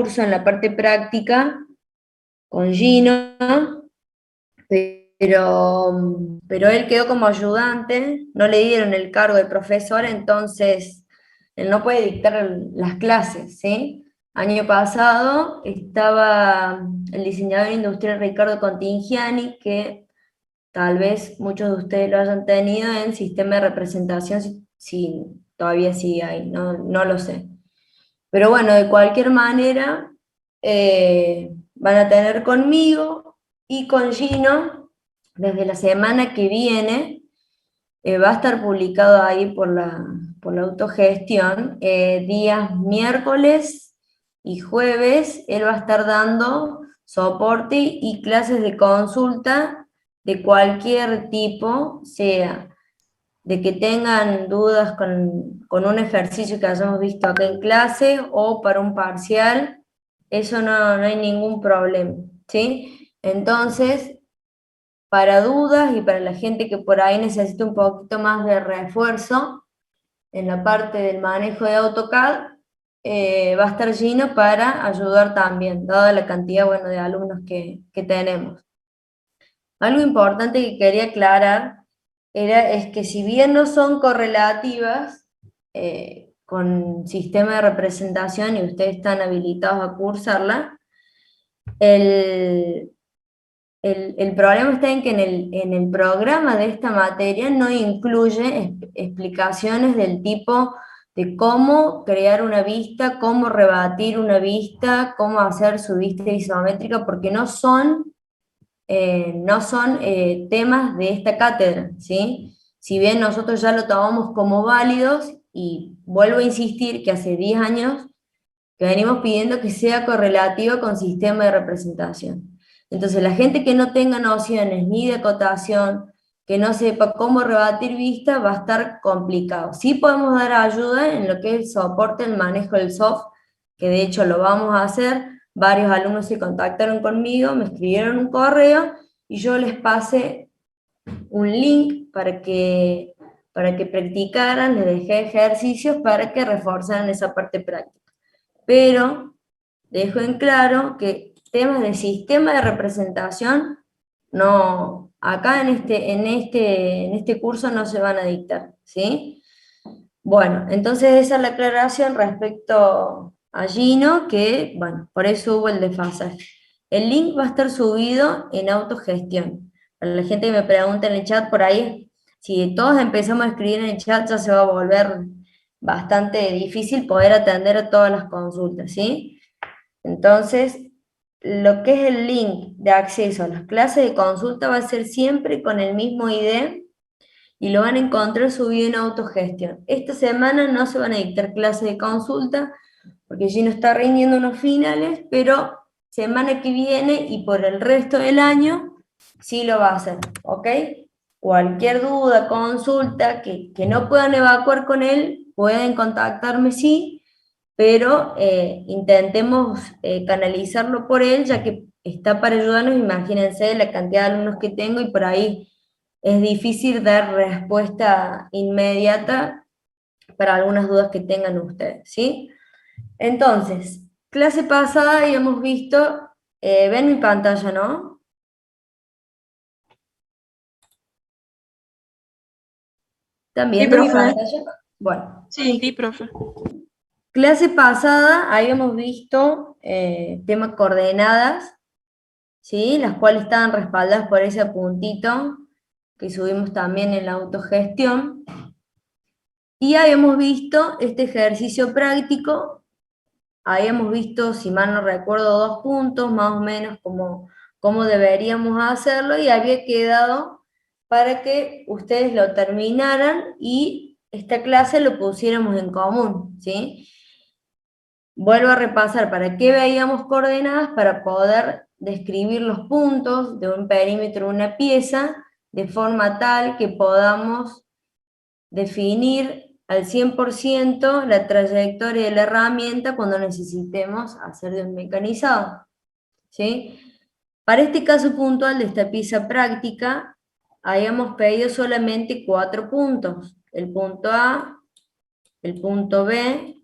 curso en la parte práctica con Gino, pero él quedó como ayudante, no le dieron el cargo de profesor, entonces él no puede dictar las clases, ¿sí? Año pasado estaba el diseñador industrial Ricardo Contingiani, que tal vez muchos de ustedes lo hayan tenido en sistema de representación, si todavía sigue ahí, no lo sé. Pero bueno, de cualquier manera, van a tener conmigo y con Gino, desde la semana que viene, va a estar publicado ahí por la autogestión, días miércoles y jueves, él va a estar dando soporte y clases de consulta de cualquier tipo, sea de que tengan dudas con un ejercicio que hayamos visto acá en clase o para un parcial, eso no hay ningún problema, ¿sí? Entonces, para dudas y para la gente que por ahí necesita un poquito más de refuerzo en la parte del manejo de AutoCAD, va a estar Gino para ayudar también, dada la cantidad, bueno, de alumnos que tenemos. Algo importante que quería aclarar es que si bien no son correlativas con sistema de representación y ustedes están habilitados a cursarla, el, el problema está en que en el programa de esta materia no incluye explicaciones del tipo de cómo crear una vista, cómo rebatir una vista, cómo hacer su vista isométrica, porque no son temas de esta cátedra, ¿sí? Si bien nosotros ya lo tomamos como válidos, y vuelvo a insistir que hace 10 años que venimos pidiendo que sea correlativa con sistema de representación. Entonces, la gente que no tenga nociones ni de acotación, que no sepa cómo rebatir vista, va a estar complicado. Sí podemos dar ayuda en lo que es el soporte, el manejo del soft, que de hecho lo vamos a hacer. Varios alumnos se contactaron conmigo, me escribieron un correo y yo les pasé un link para que practicaran, les dejé ejercicios para que reforzaran esa parte práctica. Pero dejo en claro que temas de sistema de representación, no, acá en este curso no se van a dictar, ¿sí? Bueno, entonces esa es la aclaración respecto a Gino, que, bueno, por eso hubo el desfasaje. El link va a estar subido en autogestión. Para la gente que me pregunta en el chat por ahí, si todos empezamos a escribir en el chat, ya se va a volver bastante difícil poder atender a todas las consultas, ¿sí? Entonces, lo que es el link de acceso a las clases de consulta va a ser siempre con el mismo ID y lo van a encontrar subido en autogestión. Esta semana no se van a dictar clases de consulta porque Gino está rindiendo unos finales, pero semana que viene y por el resto del año sí lo va a hacer, ¿ok? Cualquier duda, consulta que no puedan evacuar con él, pueden contactarme, sí, pero intentemos canalizarlo por él, ya que está para ayudarnos. Imagínense la cantidad de alumnos que tengo y por ahí es difícil dar respuesta inmediata para algunas dudas que tengan ustedes, ¿sí? Entonces, clase pasada habíamos visto, ven mi pantalla, ¿no? ¿Están Sí, viendo mi profe. pantalla? Bueno, Sí. Sí, profe. clase pasada habíamos visto tema coordenadas, ¿sí? Las cuales estaban respaldadas por ese puntito que subimos también en la autogestión. Y habíamos visto este ejercicio práctico, habíamos visto, si mal no recuerdo, 2 puntos, más o menos cómo deberíamos hacerlo, y había quedado para que ustedes lo terminaran y esta clase lo pusiéramos en común, ¿sí? Vuelvo a repasar para qué veíamos coordenadas: para poder describir los puntos de un perímetro de una pieza de forma tal que podamos definir al 100% la trayectoria de la herramienta cuando necesitemos hacer de un mecanizado, ¿sí? Para este caso puntual de esta pieza práctica, habíamos pedido solamente 4 puntos: el punto A, el punto B,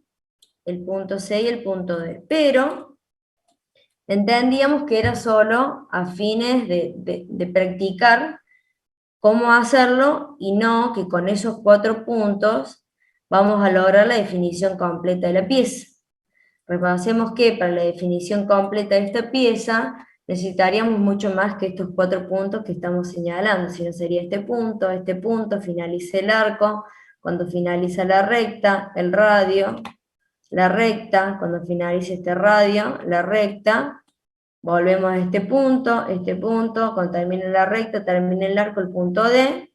el punto C y el punto D. Pero entendíamos que era solo a fines de practicar cómo hacerlo y no que con esos 4 puntos vamos a lograr la definición completa de la pieza. Repasemos que para la definición completa de esta pieza necesitaríamos mucho más que estos 4 puntos que estamos señalando, sino sería este punto, finaliza el arco, cuando finaliza la recta, el radio, la recta, cuando finaliza este radio, la recta, volvemos a este punto, cuando termine la recta, termina el arco, el punto D,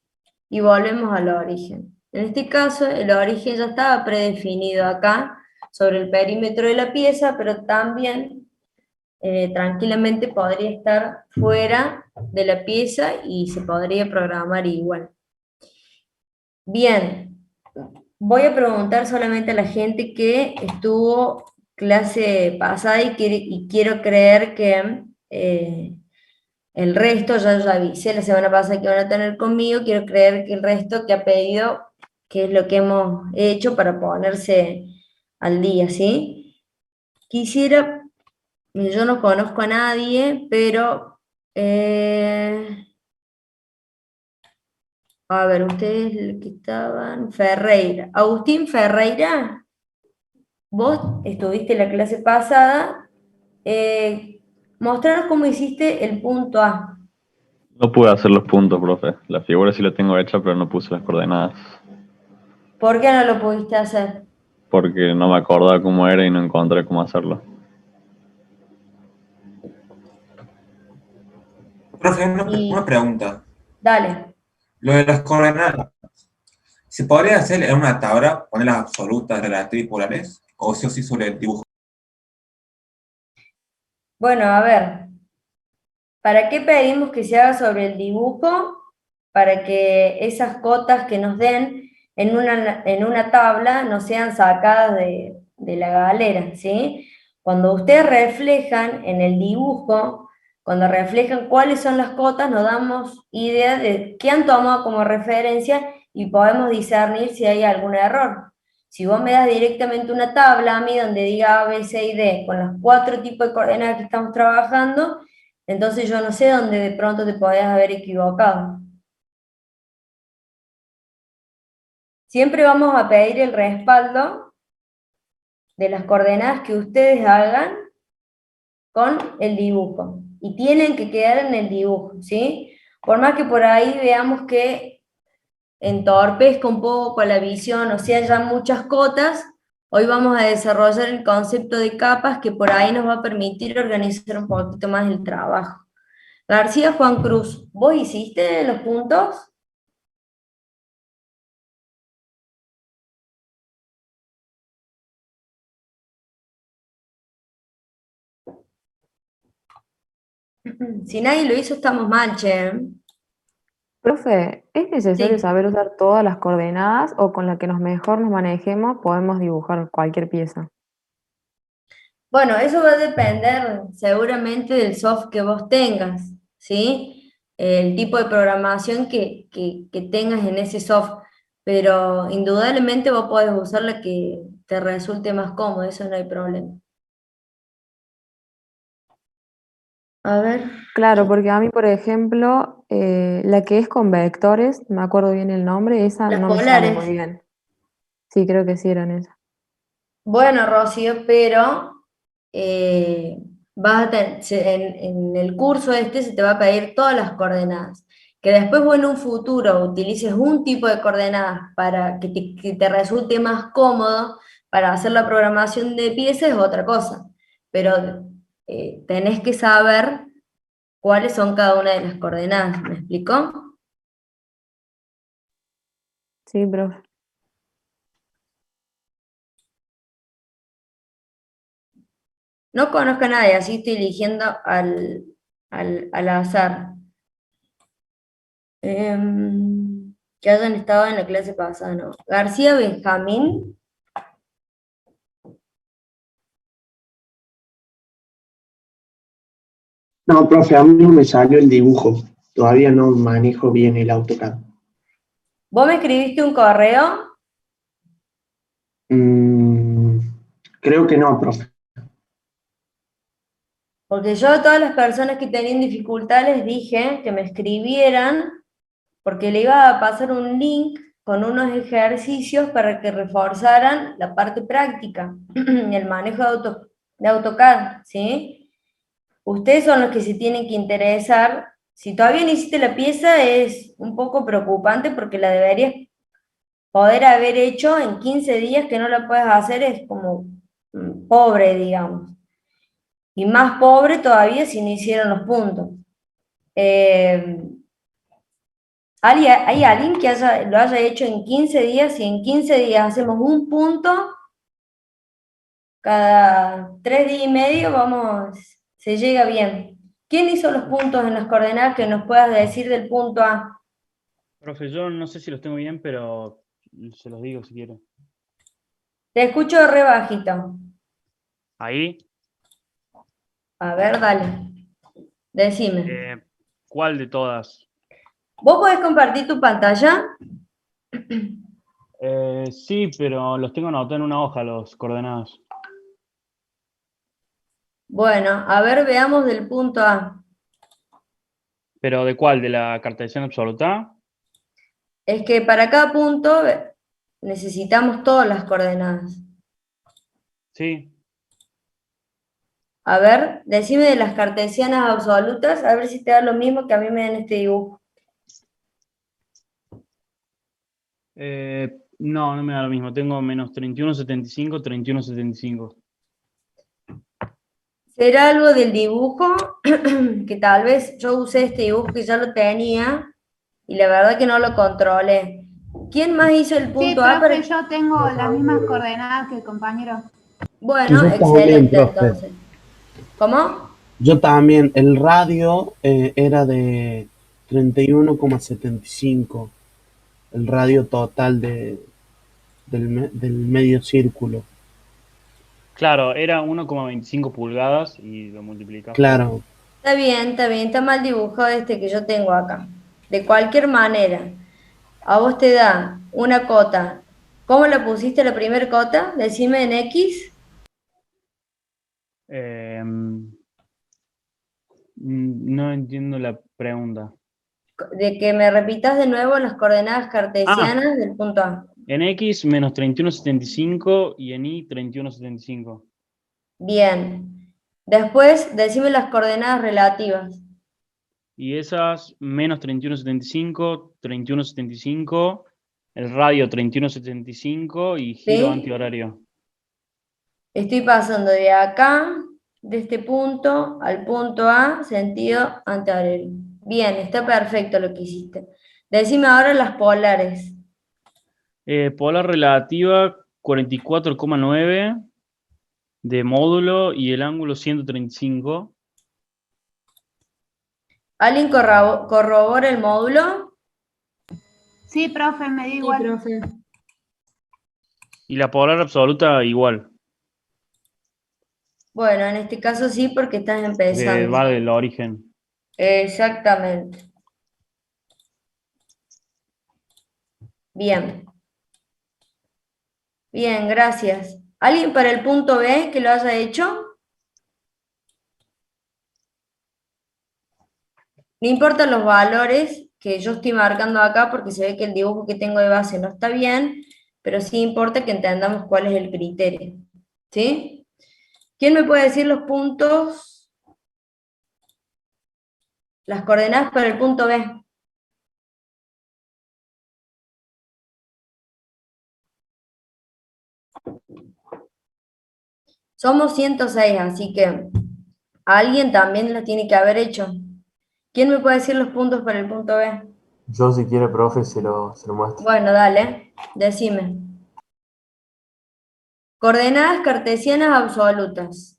y volvemos al origen. En este caso, el origen ya estaba predefinido acá, sobre el perímetro de la pieza, pero también tranquilamente podría estar fuera de la pieza y se podría programar igual. Bien, voy a preguntar solamente a la gente que estuvo clase pasada y quiero creer que el resto, ya avisé la semana pasada que van a tener conmigo, quiero creer que el resto que ha pedido, que es lo que hemos hecho para ponerse al día, ¿sí? Quisiera, yo no conozco a nadie, pero, a ver, ustedes que estaban, Ferreira, Agustín Ferreira, vos estuviste en la clase pasada, mostranos cómo hiciste el punto A. No pude hacer los puntos, profe. La figura sí la tengo hecha, pero no puse las coordenadas. ¿Por qué no lo pudiste hacer? Porque no me acordaba cómo era y no encontré cómo hacerlo. Profe, una Y pregunta. dale. Lo de las coordenadas, ¿se podría hacer en una tabla, poner las absolutas, relativas y polares? ¿O sí o sí sobre el dibujo? Bueno, a ver, ¿para qué pedimos que se haga sobre el dibujo? Para que esas cotas que nos den en una tabla no sean sacadas de la galera, ¿sí? Cuando ustedes reflejan en el dibujo, cuando reflejan cuáles son las cotas, nos damos idea de qué han tomado como referencia y podemos discernir si hay algún error. Si vos me das directamente una tabla a mí donde diga A, B, C y D, con los 4 tipos de coordenadas que estamos trabajando, entonces yo no sé dónde de pronto te podías haber equivocado. Siempre vamos a pedir el respaldo de las coordenadas que ustedes hagan con el dibujo. Y tienen que quedar en el dibujo, ¿sí? Por más que por ahí veamos que entorpezca un poco la visión, o sea, ya muchas cotas, hoy vamos a desarrollar el concepto de capas que por ahí nos va a permitir organizar un poquito más el trabajo. García Juan Cruz, ¿vos hiciste los puntos? Si nadie lo hizo, estamos mal, che. Profe, ¿es necesario Sí. saber usar todas las coordenadas o con la que mejor nos manejemos podemos dibujar cualquier pieza? Bueno, eso va a depender seguramente del software que vos tengas, ¿sí? El tipo de programación que tengas en ese software, pero indudablemente vos podés usar la que te resulte más cómodo, eso no hay problema. A ver, Claro, porque a mí, por ejemplo, la que es con vectores, me acuerdo bien el nombre, esa las no me sale muy polares. bien. Sí, creo que sí eran esas. Bueno, Rocío, pero en el curso este se te va a pedir todas las coordenadas. Que después vos en un futuro utilices un tipo de coordenadas para que te resulte más cómodo para hacer la programación de piezas es otra cosa. Pero tenés que saber cuáles son cada una de las coordenadas. ¿Me explicó? Sí, profe. No conozco a nadie, así estoy eligiendo al azar. Que hayan estado en la clase pasada, ¿no? García Benjamín, No, profe, a mí no me salió el dibujo. Todavía no manejo bien el AutoCAD. vos me escribiste un correo, Mm, creo que no, profe. Porque yo a todas las personas que tenían dificultad les dije que me escribieran, porque le iba a pasar un link con unos ejercicios para que reforzaran la parte práctica, el manejo de AutoCAD, ¿sí? Ustedes son los que se tienen que interesar. Si todavía no hiciste la pieza es un poco preocupante porque la deberías poder haber hecho en 15 días. Que no la puedes hacer es como pobre, digamos. Y más pobre todavía si no hicieron los puntos. ¿Hay alguien que lo haya hecho en 15 días? Si en 15 días hacemos un punto, cada 3 días y medio se llega bien. ¿Quién hizo los puntos en las coordenadas que nos puedas decir del punto A? Profe, yo no sé si los tengo bien, pero se los digo si quieren. Te escucho re bajito. Ahí, A ver, dale. Decime. ¿cuál de todas? ¿Vos podés compartir tu pantalla? Sí, pero los tengo anotados en una hoja, los coordenadas. Bueno, a ver, veamos del punto A. ¿Pero de cuál? ¿De la cartesiana absoluta? Es que para cada punto necesitamos todas las coordenadas. Sí. A ver, decime de las cartesianas absolutas, a ver si te da lo mismo que a mí me da en este dibujo. No, no me da lo mismo. Tengo menos 31,75, 31,75. ¿Será algo del dibujo? Que tal vez yo usé este dibujo que ya lo tenía y la verdad que no lo controlé. ¿Quién más hizo el Sí, punto A? profe, yo tengo las mismas coordenadas que el compañero. Bueno, Yo también, excelente profe. entonces. ¿Cómo? Yo también, el radio era de 31,75, el radio total del medio círculo. Claro, era 1,25 pulgadas y lo multiplicas. Claro, Está bien, está mal dibujado este que yo tengo acá. De cualquier manera, a vos te da una cota. ¿Cómo la pusiste la primera cota? Decime en X. No entiendo la pregunta. De que me repitas de nuevo las coordenadas cartesianas del punto A. En X menos 31,75 y en Y 31,75. Bien. Después, decime las coordenadas relativas. Y esas menos 31,75, 31,75, el radio 31,75 y giro ¿Sí? antihorario. Estoy pasando de acá, de este punto, al punto A, sentido antihorario. Bien, está perfecto lo que hiciste. Decime ahora las polares. Polar relativa 44,9 de módulo y el ángulo 135. ¿Alguien corrobora el módulo? Sí, profe, me da igual. profe. Y la polar absoluta igual. Bueno, en este caso sí, porque estás empezando. Va del origen. Exactamente. Bien. Bien, gracias. ¿Alguien para el punto B que lo haya hecho? No importan los valores que yo estoy marcando acá porque se ve que el dibujo que tengo de base no está bien, pero sí importa que entendamos cuál es el criterio. ¿Sí? ¿Quién me puede decir los puntos? Las coordenadas para el punto B. Somos 106, así que alguien también lo tiene que haber hecho. ¿Quién me puede decir los puntos para el punto B? Yo, si quiere, profe, se lo muestro. Bueno, dale, decime. Coordenadas cartesianas absolutas.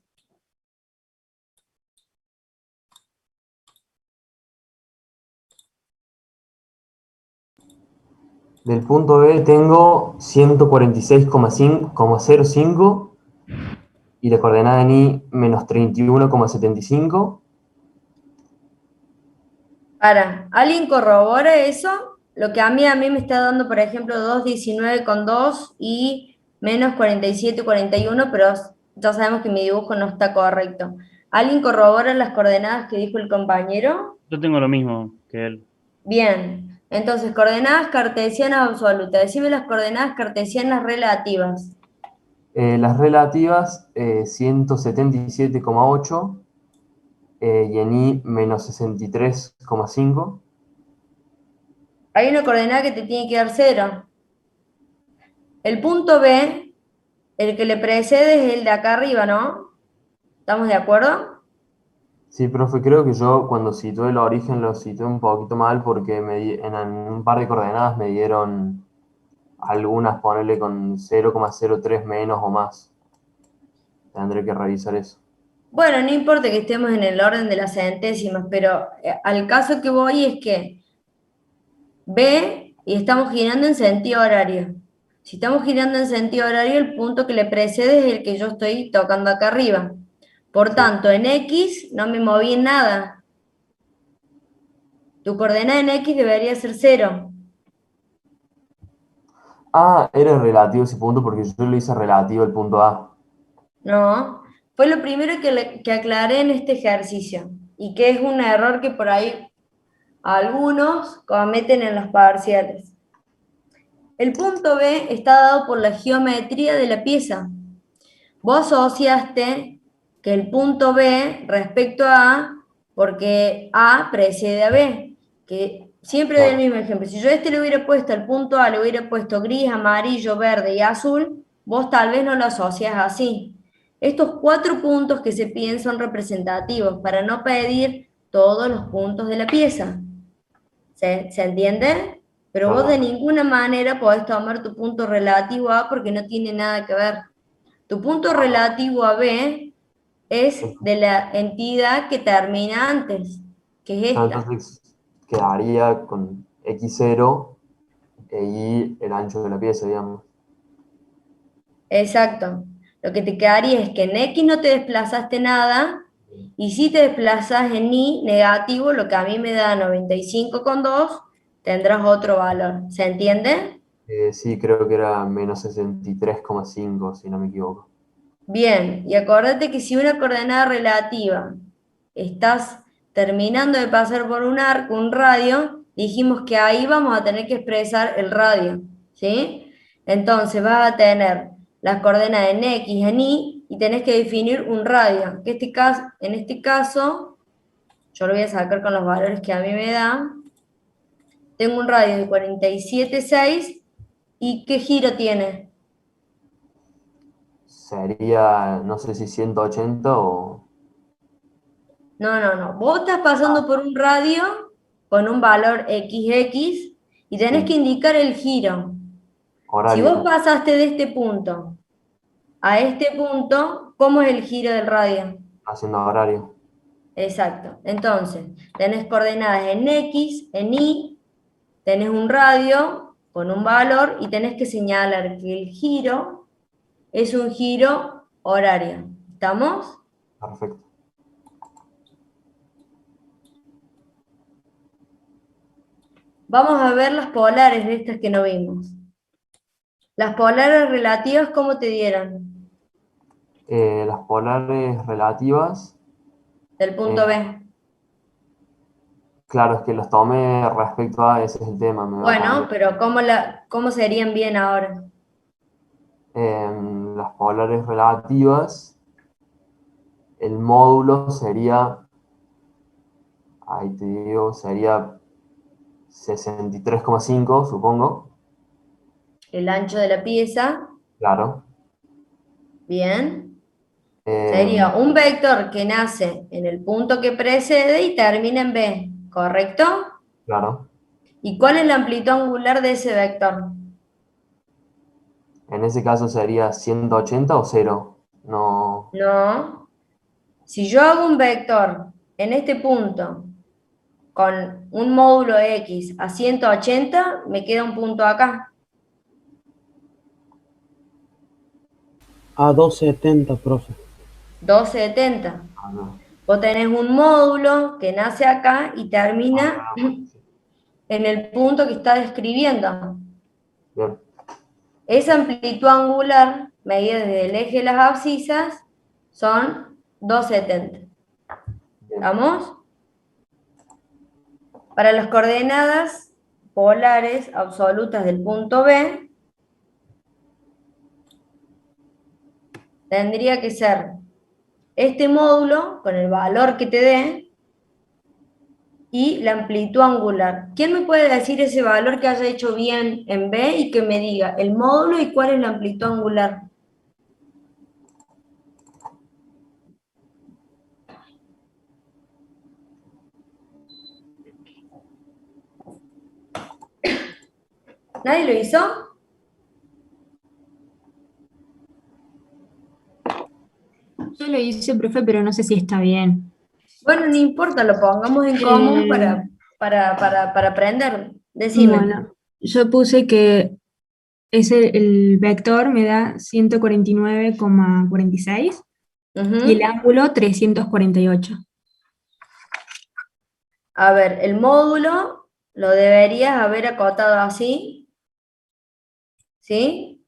Del punto B tengo 146,05 y la coordenada en Y menos 31,75. ¿Alguien corrobora eso? Lo que a mí me está dando, por ejemplo, 2,19,2 y menos 47,41, pero ya sabemos que mi dibujo no está correcto. ¿Alguien corrobora las coordenadas que dijo el compañero? Yo tengo lo mismo que él. Bien, entonces coordenadas cartesianas absolutas. Decime las coordenadas cartesianas relativas. Las relativas, 177,8 y en I menos 63,5. Hay una coordenada que te tiene que dar 0. El punto B, el que le precede es el de acá arriba, ¿no? ¿Estamos de acuerdo? Sí, profe, creo que yo cuando situé el origen lo situé un poquito mal porque en un par de coordenadas me dieron algunas, ponerle con 0,03 menos o más. Tendré que revisar eso. Bueno, no importa que estemos en el orden de las centésimas, pero al caso que voy es que B y estamos girando en sentido horario. Si estamos girando en sentido horario, el punto que le precede es el que yo estoy tocando acá arriba. Por tanto, en X no me moví en nada. Tu coordenada en X debería ser 0. Ah, era relativo ese punto porque yo lo hice relativo al punto A. No, fue lo primero que aclaré en este ejercicio y que es un error que por ahí algunos cometen en los parciales. El punto B está dado por la geometría de la pieza. Vos asociaste que el punto B respecto a A, porque A precede a B, que siempre doy el mismo ejemplo. Si yo a este le hubiera puesto al punto A, le hubiera puesto gris, amarillo, verde y azul, vos tal vez no lo asocias así. Estos 4 puntos que se piden son representativos para no pedir todos los puntos de la pieza. ¿Se entiende? Pero vos de ninguna manera podés tomar tu punto relativo a A porque no tiene nada que ver. Tu punto relativo a B es de la entidad que termina antes, que es esta. Entonces quedaría con X0 y el ancho de la pieza, digamos. Exacto. Lo que te quedaría es que en X no te desplazaste nada, y si te desplazas en Y negativo, lo que a mí me da 95,2, tendrás otro valor. ¿Se entiende? Sí, creo que era menos 63,5, si no me equivoco. Bien, y acuérdate que si una coordenada relativa estás terminando de pasar por un arco, un radio, dijimos que ahí vamos a tener que expresar el radio, ¿sí? Entonces vas a tener las coordenadas en X, en Y, y tenés que definir un radio. En este caso, yo lo voy a sacar con los valores que a mí me da. Tengo un radio de 47,6, ¿y qué giro tiene? Sería, no sé si 180 o... No. Vos estás pasando por un radio con un valor XX y tenés que indicar el giro. Si vos horario, pasaste de este punto a este punto, ¿cómo es el giro del radio? haciendo horario. Exacto. Entonces, tenés coordenadas en X, en Y, tenés un radio con un valor y tenés que señalar que el giro es un giro horario. ¿Estamos? Perfecto. Vamos a ver las polares de estas que no vimos. Las polares relativas, ¿cómo te dieron? Las polares relativas, Del punto B. claro, es que las tomé respecto a, ese es el tema. Bueno, pero ¿cómo serían bien ahora? Las polares relativas, el módulo sería, ahí te digo, sería 63,5, supongo. El ancho de la pieza, Claro. bien. Sería un vector que nace en el punto que precede y termina en B, ¿correcto? Claro. ¿Y cuál es la amplitud angular de ese vector? En ese caso sería 180 o 0. No. No. Si yo hago un vector en este punto con un módulo X a 180, me queda un punto acá. A 270, profe. 270. No. Vos tenés un módulo que nace acá y termina en el punto que está describiendo. Bien. Esa amplitud angular, medida desde el eje de las abscisas, son 270. ¿Estamos? Para las coordenadas polares absolutas del punto B, tendría que ser este módulo con el valor que te dé y la amplitud angular. ¿Quién me puede decir ese valor que haya hecho bien en B y que me diga el módulo y cuál es la amplitud angular? ¿Nadie lo hizo? Yo lo hice, profe, pero no sé si está bien. Bueno, no importa, lo pongamos en común Eh, para aprender. Decime. bueno, yo puse que el vector me da 149,46 y el Ujú. ángulo 348. A ver, el módulo lo deberías haber acotado así, ¿sí?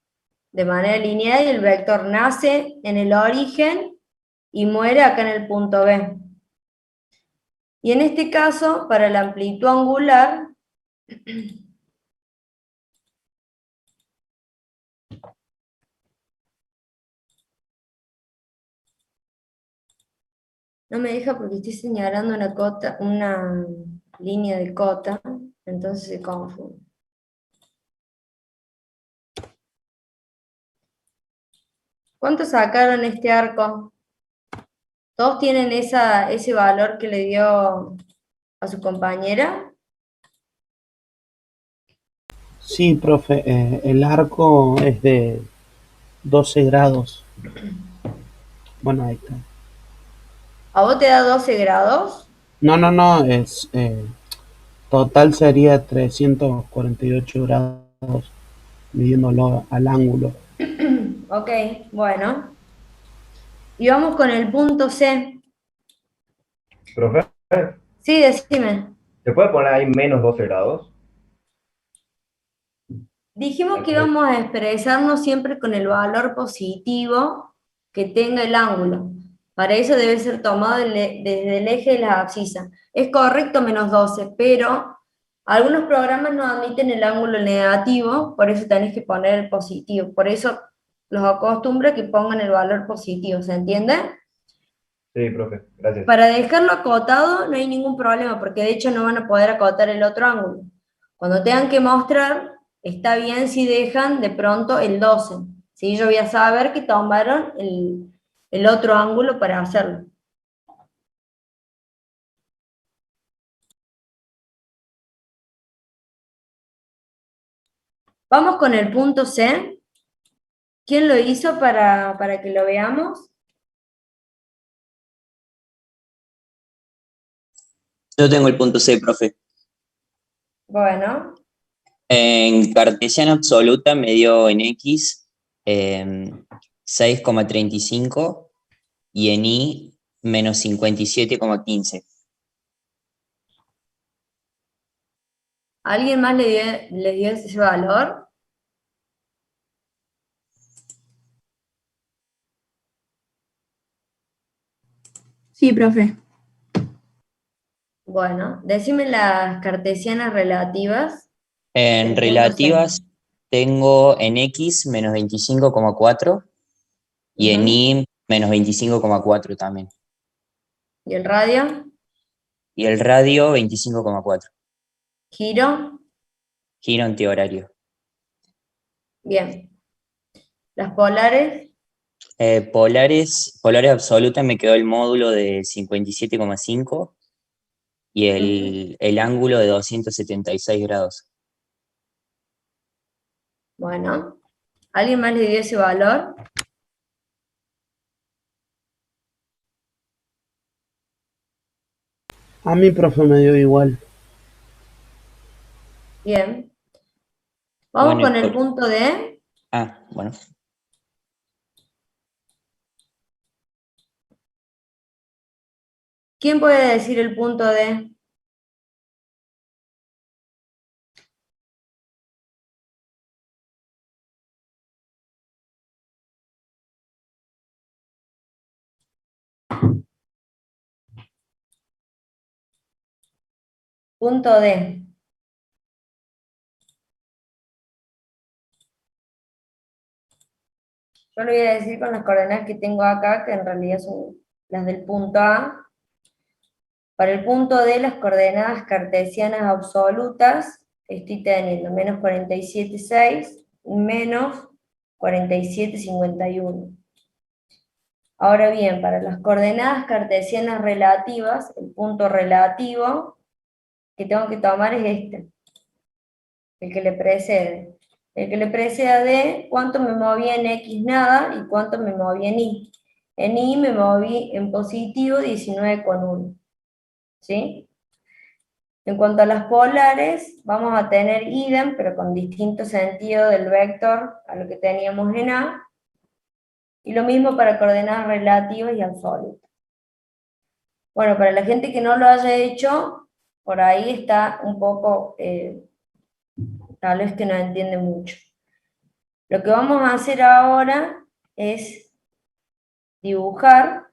De manera lineal, y el vector nace en el origen y muere acá en el punto B. Y en este caso, para la amplitud angular, no me deja porque estoy señalando una cota, una línea de cota, entonces se confunde. ¿Cuánto sacaron este arco? ¿Todos tienen ese valor que le dio a su compañera? Sí, profe, el arco es de 12 grados. Bueno, ahí está. ¿A vos te da 12 grados? No, no, no, total sería 348 grados, midiéndolo al ángulo. Ok, bueno. Y vamos con el punto C. Profe, Sí, decime. ¿se puede poner ahí menos 12 grados? Dijimos que íbamos a expresarnos siempre con el valor positivo que tenga el ángulo. Para eso debe ser tomado desde el eje de la abscisa. Es correcto menos 12, pero algunos programas no admiten el ángulo negativo, por eso tenés que poner el positivo. Por eso los acostumbro a que pongan el valor positivo, ¿se entiende? Sí, profe, gracias. Para dejarlo acotado no hay ningún problema, porque de hecho no van a poder acotar el otro ángulo. Cuando tengan que mostrar, está bien si dejan de pronto el 12. ¿Sí? Yo voy a saber que tomaron el otro ángulo para hacerlo. Vamos con el punto C. ¿Quién lo hizo para que lo veamos? Yo tengo el punto C, profe. Bueno, En cartesiana absoluta me dio en X 6,35 y en Y menos 57,15. ¿alguien más le dio ese valor? Sí, profe. Bueno, decime las cartesianas relativas En del punto C. relativas tengo en X menos 25,4 y en Ujú. Y menos 25,4 también. ¿Y el radio? Y el radio 25,4. ¿Giro? Giro antihorario. Bien. ¿Las polares? Polares absolutas me quedó el módulo de 57,5 y Ujú. el ángulo de 276 grados. Bueno, ¿alguien más le dio ese valor? A mí, profe, me dio igual. Bien. Vamos Bueno, con el punto D. bueno. ¿Quién puede decir el punto D? punto D. Yo lo voy a decir con las coordenadas que tengo acá, que en realidad son las del punto A. Para el punto D, las coordenadas cartesianas absolutas, estoy teniendo menos 47,6, menos 47,51. Ahora bien, para las coordenadas cartesianas relativas, el punto relativo que tengo que tomar es este, el que le precede. El que le precede a D, cuánto me moví en X nada y cuánto me moví en Y. En Y me moví en positivo 19,1. ¿Sí? En cuanto a las polares, vamos a tener idem, pero con distinto sentido del vector a lo que teníamos en A. Y lo mismo para coordenadas relativas y absolutas. Bueno, para la gente que no lo haya hecho, por ahí está un poco, tal vez que no entiende mucho. Lo que vamos a hacer ahora es dibujar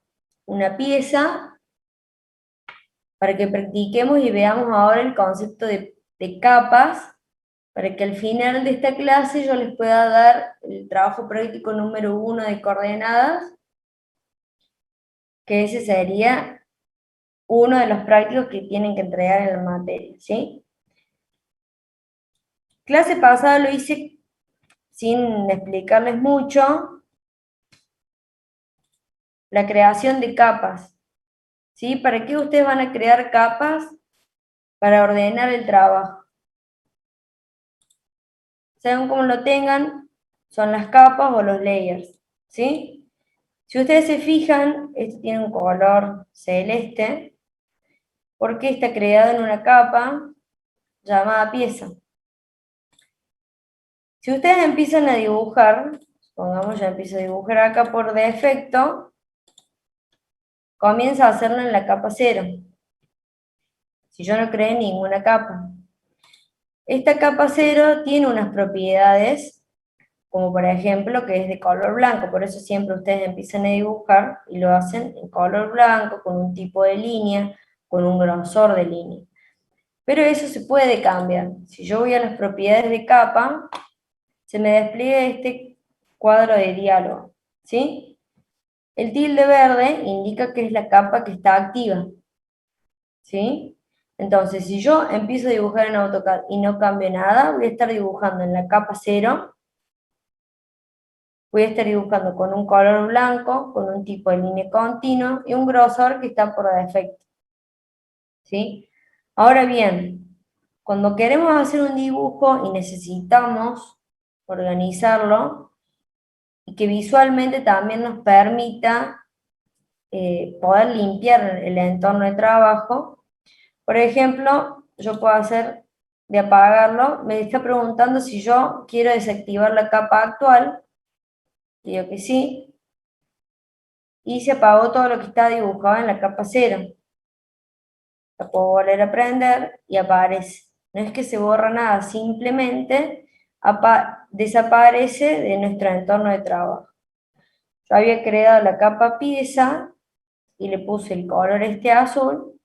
una pieza para que practiquemos y veamos ahora el concepto de capas, para que al final de esta clase yo les pueda dar el trabajo práctico número 1 de coordenadas, que ese sería uno de los prácticos que tienen que entregar en la materia, ¿sí? Clase pasada lo hice sin explicarles mucho, la creación de capas, ¿sí? ¿Para qué ustedes van a crear capas? Para ordenar el trabajo. Según como lo tengan, son las capas o los layers, ¿sí? Si ustedes se fijan, este tiene un color celeste, porque está creado en una capa llamada pieza. Si ustedes empiezan a dibujar, supongamos yo empiezo a dibujar acá por defecto, comienza a hacerlo en la capa 0. Si yo no creé ninguna capa. Esta capa 0 tiene unas propiedades, como por ejemplo que es de color blanco, por eso siempre ustedes empiezan a dibujar y lo hacen en color blanco, con un tipo de línea, con un grosor de línea. Pero eso se puede cambiar. Si yo voy a las propiedades de capa, se me despliega este cuadro de diálogo, ¿sí? El tilde verde indica que es la capa que está activa, ¿sí? Entonces, si yo empiezo a dibujar en AutoCAD y no cambio nada, voy a estar dibujando en la capa 0, voy a estar dibujando con un color blanco, con un tipo de línea continua y un grosor que está por defecto, ¿sí? Ahora bien, cuando queremos hacer un dibujo y necesitamos organizarlo, y que visualmente también nos permita poder limpiar el entorno de trabajo. Por ejemplo, yo puedo hacer de apagarlo, me está preguntando si yo quiero desactivar la capa actual, digo que sí, y se apagó todo lo que está dibujado en la capa 0. La puedo volver a prender y aparece. No es que se borra nada, simplemente desaparece de nuestro entorno de trabajo. Yo había creado la capa pieza y le puse el color este azul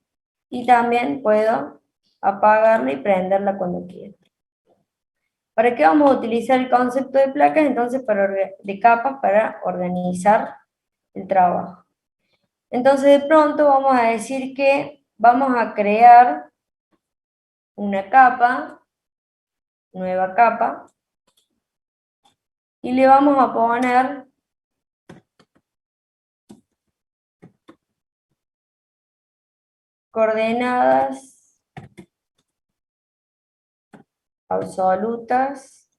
y también puedo apagarla y prenderla cuando quiera. ¿Para qué vamos a utilizar el concepto de placas? Entonces, de capas para organizar el trabajo. Entonces, de pronto vamos a decir que vamos a crear una capa, nueva capa, y le vamos a poner coordenadas absolutas,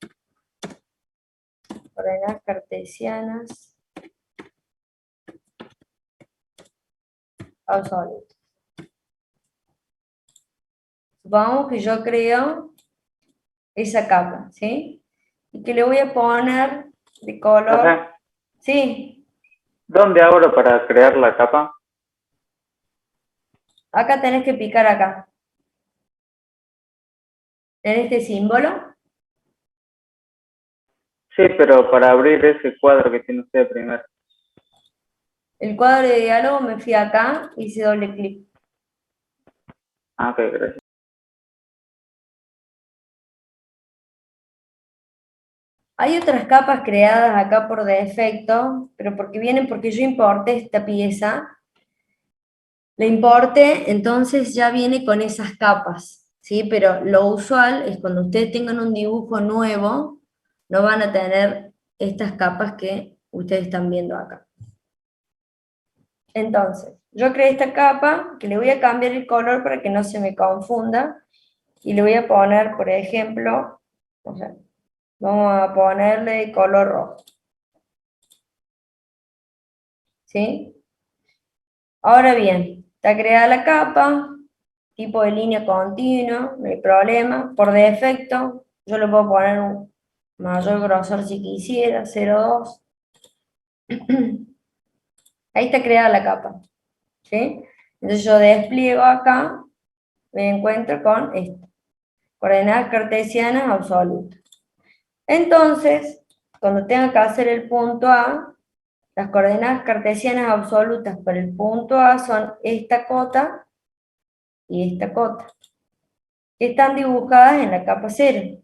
coordenadas cartesianas absolutas. Supongamos que yo creo esa capa, ¿sí? Y que le voy a poner de color... Ajá. Sí. ¿Dónde abro para crear la capa? Acá tenés que picar acá. En este símbolo. Sí, pero para abrir ese cuadro que tiene usted primero. El cuadro de diálogo me fui acá y hice doble clic. Ah, ok, gracias. Hay otras capas creadas acá por defecto, pero porque yo importé esta pieza. La importé, entonces ya viene con esas capas, ¿sí? Pero lo usual es cuando ustedes tengan un dibujo nuevo, no van a tener estas capas que ustedes están viendo acá. Entonces, yo creé esta capa, que le voy a cambiar el color para que no se me confunda, y le voy a poner, por ejemplo, o sea, vamos a ponerle color rojo. ¿Sí? Ahora bien, está creada la capa, tipo de línea continua, no hay problema. Por defecto, yo le puedo poner un mayor grosor si quisiera, 0,2. Ahí está creada la capa, ¿sí? Entonces yo despliego acá, me encuentro con esto, coordenadas cartesianas absolutas. Entonces, cuando tenga que hacer el punto A, las coordenadas cartesianas absolutas para el punto A son esta cota y esta cota, que están dibujadas en la capa 0,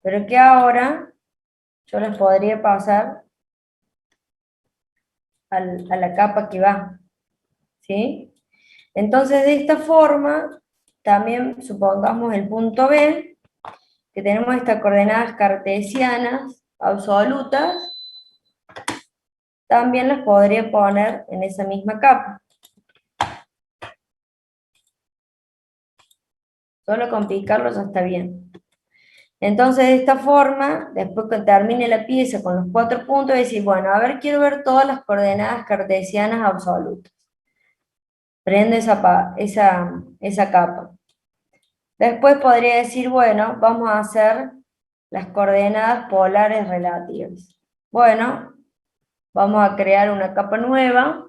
pero que ahora yo las podría pasar a la capa que va, ¿sí? Entonces, de esta forma, también supongamos el punto B, que tenemos estas coordenadas cartesianas absolutas, también las podría poner en esa misma capa. Solo con picarlo ya está bien. Entonces, de esta forma, después que termine la pieza con los 4 puntos, decir, bueno, a ver, quiero ver todas las coordenadas cartesianas absolutas. Prendo esa capa. Después podría decir, bueno, vamos a hacer las coordenadas polares relativas. Bueno, vamos a crear una capa nueva.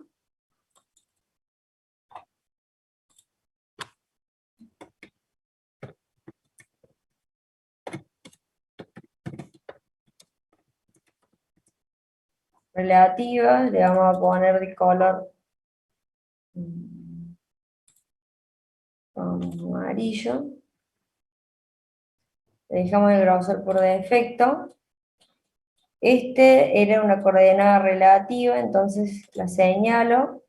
Relativas, le vamos a poner de color amarillo. Le dejamos el grosor por defecto. Este era una coordenada relativa, entonces la señalo.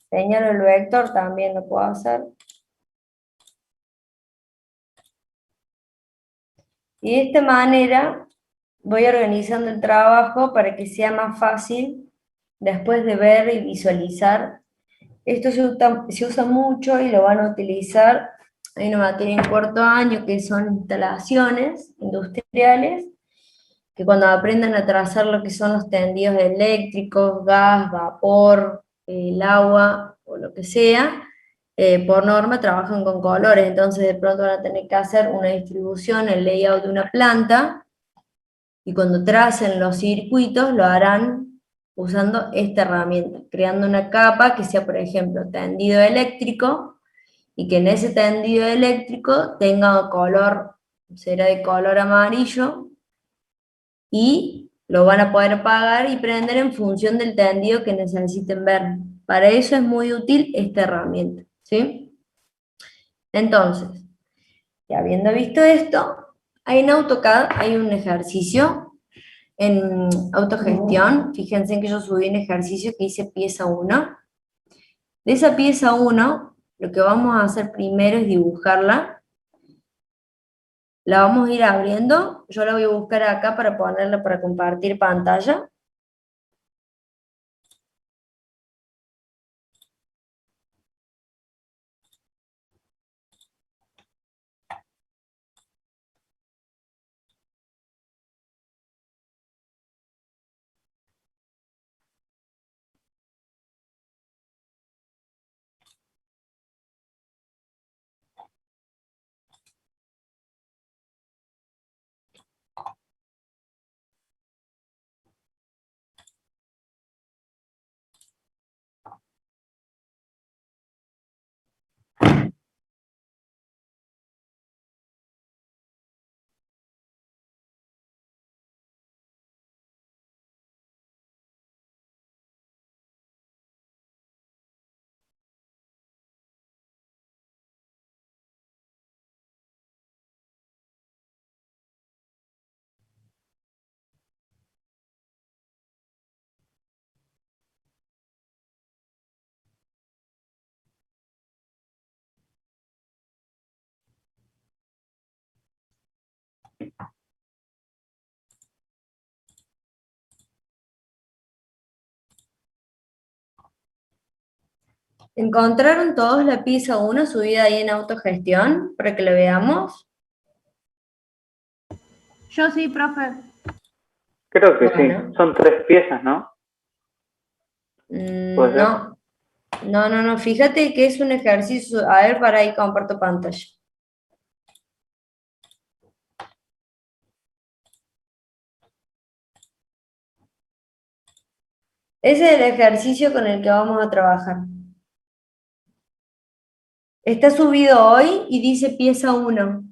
Señalo el vector, también lo puedo hacer. Y de esta manera voy organizando el trabajo para que sea más fácil después de ver y visualizar. Esto se usa mucho y lo van a utilizar. Hay una materia en cuarto año que son instalaciones industriales, que cuando aprendan a trazar lo que son los tendidos eléctricos, gas, vapor, el agua o lo que sea, por norma trabajan con colores, entonces de pronto van a tener que hacer una distribución, el layout de una planta, y cuando tracen los circuitos lo harán usando esta herramienta, creando una capa que sea, por ejemplo, tendido eléctrico, y que en ese tendido eléctrico tenga color, será de color amarillo, y lo van a poder apagar y prender en función del tendido que necesiten ver. Para eso es muy útil esta herramienta, ¿sí? Entonces, ya habiendo visto esto, en AutoCAD hay un ejercicio en autogestión. Fíjense en que yo subí un ejercicio que dice pieza 1. De esa pieza 1, lo que vamos a hacer primero es dibujarla. La vamos a ir abriendo. Yo la voy a buscar acá para ponerla para compartir pantalla. ¿Encontraron todos la pieza 1 subida ahí en autogestión para que lo veamos? Yo sí, profe. Creo que Bueno. sí. Son 3 piezas, ¿no? ¿Puede ser? No. Fíjate que es un ejercicio. A ver, para ahí comparto pantalla. Ese es el ejercicio con el que vamos a trabajar. Está subido hoy y dice pieza 1.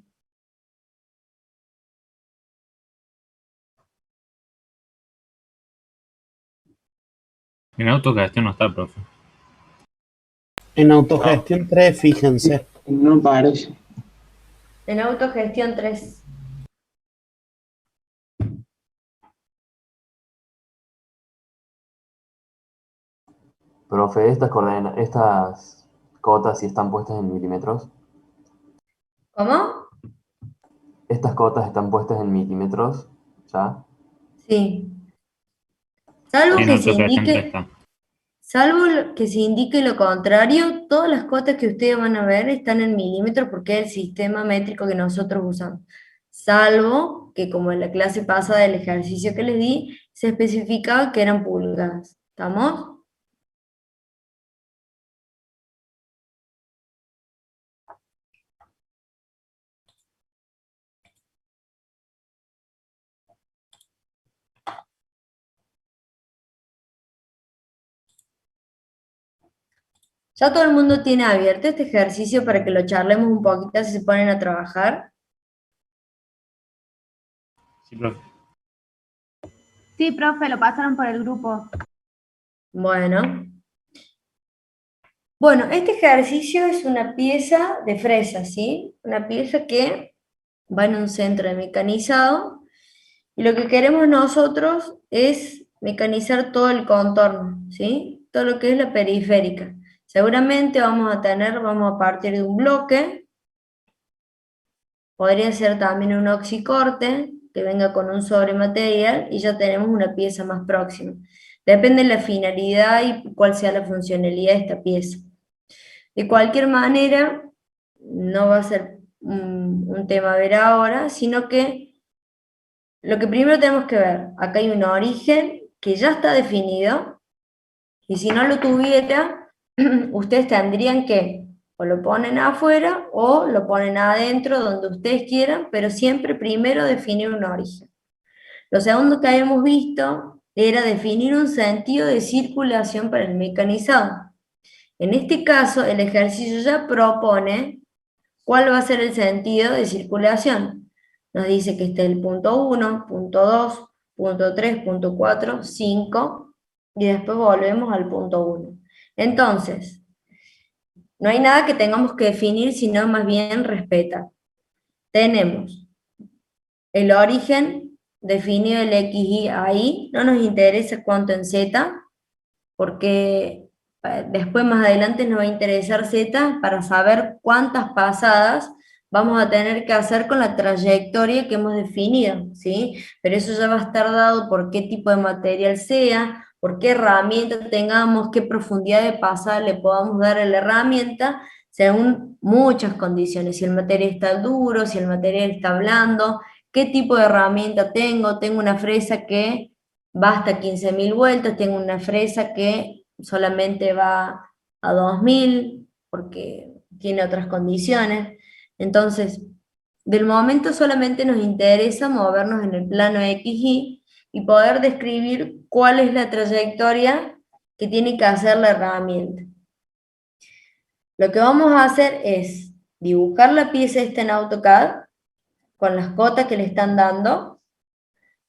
En autogestión no está, profe. En autogestión 3, fíjense. No parece. En autogestión 3. Profe, estas cotas sí están puestas en milímetros. ¿Cómo? Estas cotas están puestas en milímetros, ¿ya? Sí. Salvo Sí, en que se autogestión 3 indique, está. salvo que se indique lo contrario, todas las cotas que ustedes van a ver están en milímetros porque es el sistema métrico que nosotros usamos. Salvo que, como en la clase pasada del ejercicio que les di, se especificaba que eran pulgadas. ¿Estamos? ¿Ya todo el mundo tiene abierto este ejercicio para que lo charlemos un poquito si se ponen a trabajar? Sí, profe. Sí, profe, lo pasaron por el grupo. Bueno. Bueno, este ejercicio es una pieza de fresa, ¿sí? Una pieza que va en un centro de mecanizado y lo que queremos nosotros es mecanizar todo el contorno, ¿sí? Todo lo que es la periférica. Seguramente vamos a partir de un bloque, podría ser también un oxicorte que venga con un sobrematerial y ya tenemos una pieza más próxima. Depende de la finalidad y cuál sea la funcionalidad de esta pieza. De cualquier manera, no va a ser un tema a ver ahora, sino que lo que primero tenemos que ver, acá hay un origen que ya está definido, y si no lo tuviera, ustedes tendrían que o lo ponen afuera o lo ponen adentro, donde ustedes quieran, pero siempre primero definir un origen. Lo segundo que habíamos visto era definir un sentido de circulación para el mecanizado. En este caso, el ejercicio ya propone cuál va a ser el sentido de circulación. Nos dice que este es el punto 1, punto 2, punto 3, punto 4, 5, y después volvemos al punto 1. Entonces, no hay nada que tengamos que definir, sino más bien respetar. Tenemos el origen definido el x, y ahí, no nos interesa cuánto en z, porque después más adelante nos va a interesar z para saber cuántas pasadas vamos a tener que hacer con la trayectoria que hemos definido, ¿sí? Pero eso ya va a estar dado por qué tipo de material sea, por qué herramienta tengamos, qué profundidad de pasada le podamos dar a la herramienta, según muchas condiciones, si el material está duro, si el material está blando, qué tipo de herramienta tengo una fresa que va hasta 15.000 vueltas, tengo una fresa que solamente va a 2.000 porque tiene otras condiciones. Entonces, del momento solamente nos interesa movernos en el plano XY y poder describir cuál es la trayectoria que tiene que hacer la herramienta. Lo que vamos a hacer es dibujar la pieza esta en AutoCAD con las cotas que le están dando,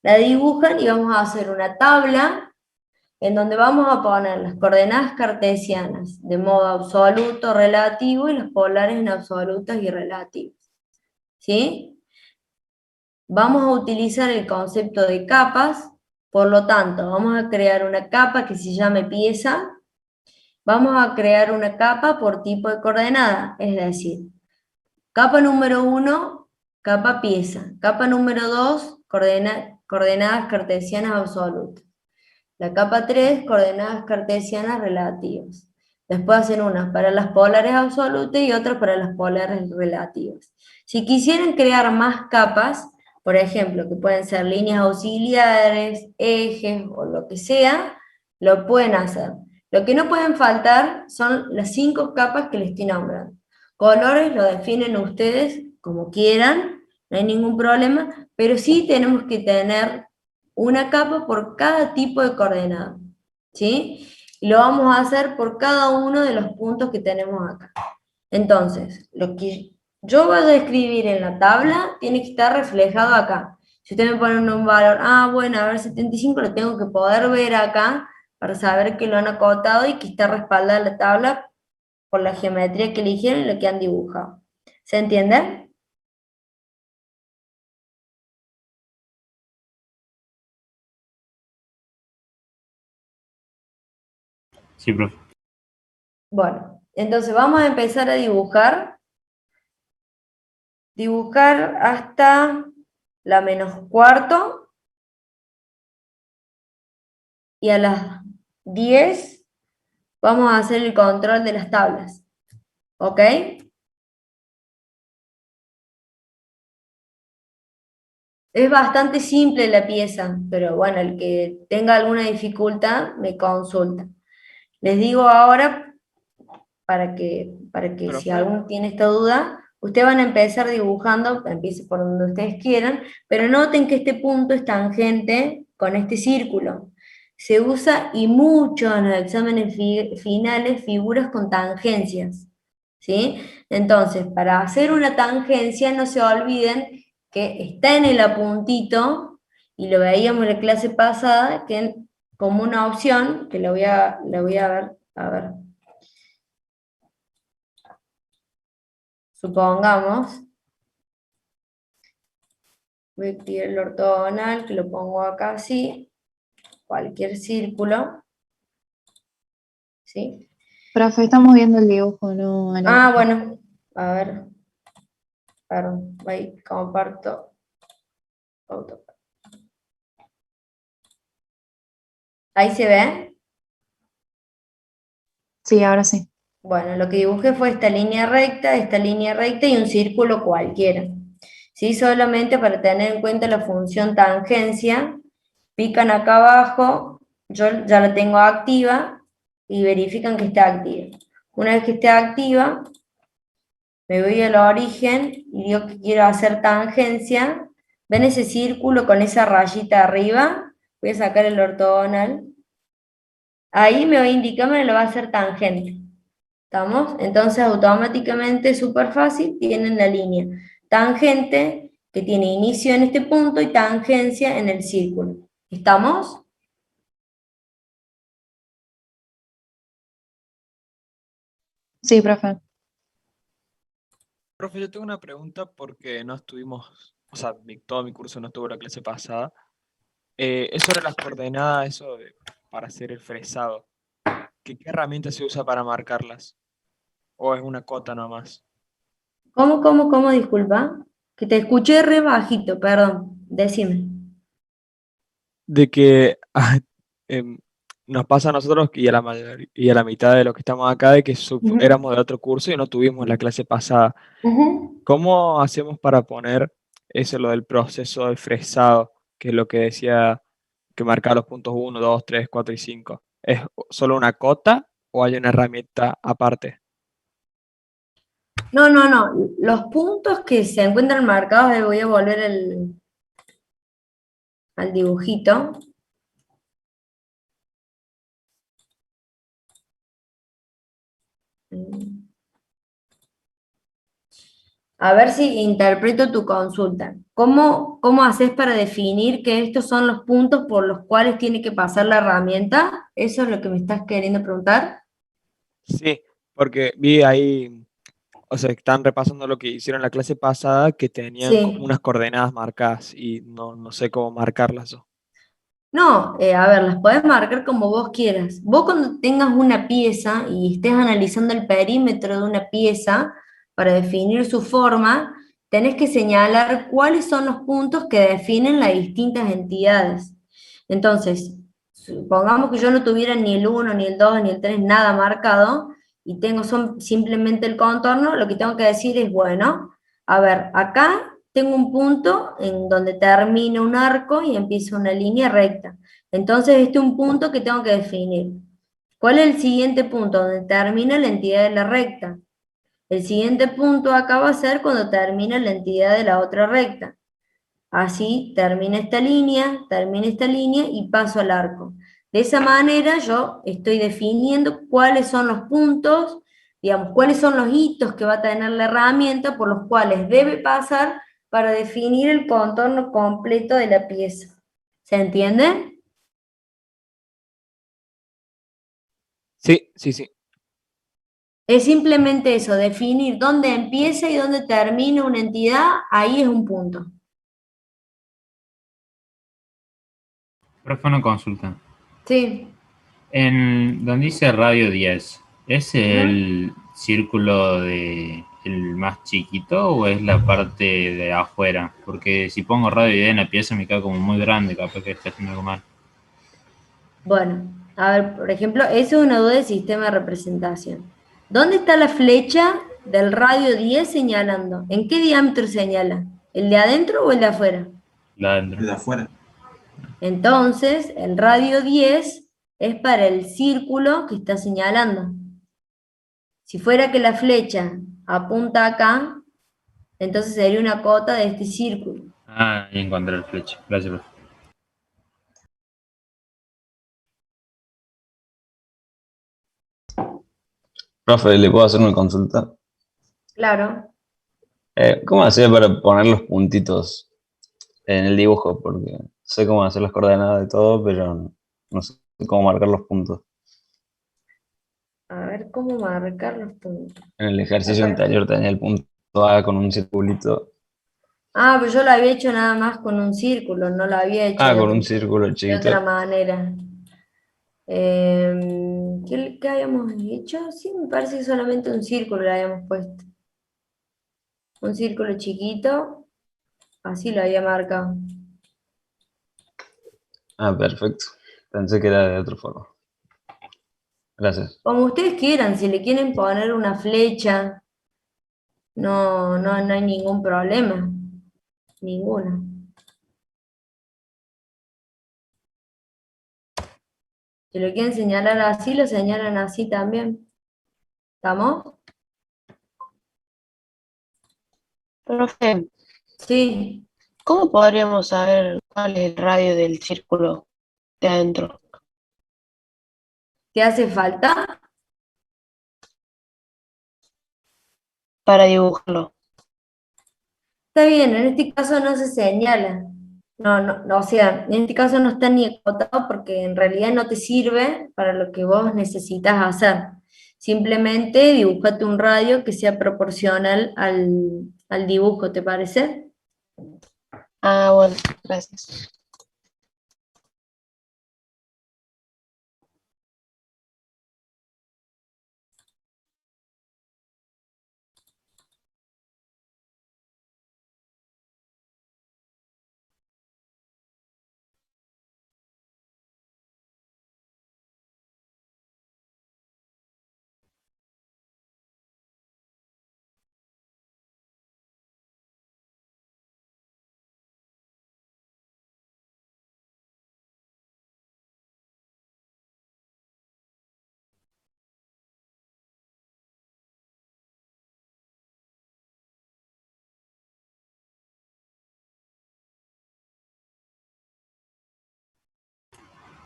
la dibujan y vamos a hacer una tabla en donde vamos a poner las coordenadas cartesianas de modo absoluto, relativo y los polares en absolutas y relativas. ¿Sí? Vamos a utilizar el concepto de capas, por lo tanto, vamos a crear una capa que se llame pieza, vamos a crear una capa por tipo de coordenada, es decir, capa número 1, capa pieza, capa número 2, coordenadas cartesianas absolutas. La capa 3, coordenadas cartesianas relativas. Después hacen unas para las polares absolutas y otras para las polares relativas. Si quisieran crear más capas, por ejemplo, que pueden ser líneas auxiliares, ejes o lo que sea, lo pueden hacer. Lo que no pueden faltar son las 5 capas que les estoy nombrando. Colores lo definen ustedes como quieran, no hay ningún problema, pero sí tenemos que tener una capa por cada tipo de coordenada, ¿sí? Y lo vamos a hacer por cada uno de los puntos que tenemos acá. Entonces, lo que yo vaya a escribir en la tabla tiene que estar reflejado acá. Si usted me pone un valor, bueno, a ver, 75 lo tengo que poder ver acá para saber que lo han acotado y que está respaldada la tabla por la geometría que eligieron y lo que han dibujado. ¿Se entiende? Sí, profe. Bueno, entonces vamos a empezar a dibujar. Dibujar hasta la -4 y a las 10 vamos a hacer el control de las tablas. ¿Ok? Es bastante simple la pieza, pero bueno, el que tenga alguna dificultad me consulta. Les digo ahora, para que si alguno tiene esta duda, ustedes van a empezar dibujando, empiece por donde ustedes quieran, pero noten que este punto es tangente con este círculo. Se usa y mucho en los exámenes finales figuras con tangencias, ¿sí? Entonces, para hacer una tangencia no se olviden que está en el apuntito, y lo veíamos en la clase pasada, que como una opción, que la voy a ver, supongamos, voy a escribir el ortogonal, que lo pongo acá así, cualquier círculo, ¿sí? Profe, estamos viendo el dibujo, ¿no? Bueno, a ver, perdón, ahí comparto. ¿Ahí se ve? Sí, ahora sí. Bueno, lo que dibujé fue esta línea recta y un círculo cualquiera. ¿Sí? Solamente para tener en cuenta la función tangencia, pican acá abajo, yo ya la tengo activa, y verifican que está activa. Una vez que esté activa, me voy al origen y digo que quiero hacer tangencia. ¿Ven ese círculo con esa rayita arriba? Voy a sacar el ortogonal. Ahí me va a indicar, me lo va a hacer tangente. ¿Estamos? Entonces automáticamente, súper fácil, tienen la línea tangente que tiene inicio en este punto y tangencia en el círculo. ¿Estamos? Sí, profe. Profe, yo tengo una pregunta porque no estuvimos, o sea, todo mi curso no estuvo en la clase pasada. Es sobre las coordenadas, para hacer el fresado. ¿Qué herramienta se usa para marcarlas? ¿O es una cota nomás? ¿Cómo? Disculpa. Que te escuché re bajito, perdón. Decime. De que nos pasa a nosotros y a la mitad de los que estamos acá, de que éramos de otro curso y no tuvimos la clase pasada. ¿Cómo hacemos para poner eso, lo del proceso de fresado, que es lo que decía, que marca los puntos 1, 2, 3, 4 y 5? ¿Es solo una cota o hay una herramienta aparte? No. Los puntos que se encuentran marcados, voy a volver al dibujito. A ver si interpreto tu consulta. ¿Cómo haces para definir que estos son los puntos por los cuales tiene que pasar la herramienta? ¿Eso es lo que me estás queriendo preguntar? Sí, porque vi ahí, o sea, están repasando lo que hicieron en la clase pasada, que tenían Sí. como unas coordenadas marcadas y no sé cómo marcarlas yo. No, a ver, las podés marcar como vos quieras. Vos cuando tengas una pieza y estés analizando el perímetro de una pieza para definir su forma, tenés que señalar cuáles son los puntos que definen las distintas entidades. Entonces, supongamos que yo no tuviera ni el 1, ni el 2, ni el 3, nada marcado, y tengo simplemente el contorno, lo que tengo que decir es, bueno, a ver, acá tengo un punto en donde termina un arco y empieza una línea recta. Entonces este es un punto que tengo que definir. ¿Cuál es el siguiente punto? Donde termina la entidad de la recta. El siguiente punto acá va a ser cuando termina la entidad de la otra recta. Así termina esta línea y paso al arco. De esa manera yo estoy definiendo cuáles son los puntos, digamos, cuáles son los hitos que va a tener la herramienta por los cuales debe pasar para definir el contorno completo de la pieza. ¿Se entiende? Sí, sí, sí. Es simplemente eso, definir dónde empieza y dónde termina una entidad, ahí es un punto. Profe, una consulta. Sí. En donde dice radio 10, ¿es el círculo de el más chiquito o es la parte de afuera? Porque si pongo radio 10 en la pieza me queda como muy grande, capaz que esté haciendo algo mal. Bueno, a ver, por ejemplo, eso es una duda de sistema de representación. ¿Dónde está la flecha del radio 10 señalando? ¿En qué diámetro señala? ¿El de adentro o el de afuera? La adentro. El de afuera. Entonces, el radio 10 es para el círculo que está señalando. Si fuera que la flecha apunta acá, entonces sería una cota de este círculo. Ah, y encontré el flecha. Gracias, profe. Profe, ¿le puedo hacer una consulta? Claro. ¿Cómo hacía para poner los puntitos en el dibujo? Porque sé cómo hacer las coordenadas de todo, pero no sé cómo marcar los puntos. A ver cómo marcar los puntos. En el ejercicio anterior tenía el punto A con un circulito. Ah, pero yo lo había hecho nada más con un círculo, no lo había hecho Con un círculo de chiquito. otra manera. ¿Qué habíamos hecho? Sí, me parece que solamente un círculo le habíamos puesto. Un círculo chiquito, así lo había marcado. Perfecto. Pensé que era de otra forma. Gracias. Como ustedes quieran, si le quieren poner una flecha, no hay ningún problema. Ninguno. Si lo quieren señalar así, lo señalan así también. ¿Estamos? Profe, Sí. ¿cómo podríamos saber cuál es el radio del círculo de adentro? ¿Qué hace falta? Para dibujarlo. Está bien, en este caso no se señala. No, o sea, en este caso no está ni acotado porque en realidad no te sirve para lo que vos necesitas hacer. Simplemente dibújate un radio que sea proporcional al dibujo, ¿te parece? Bueno, gracias.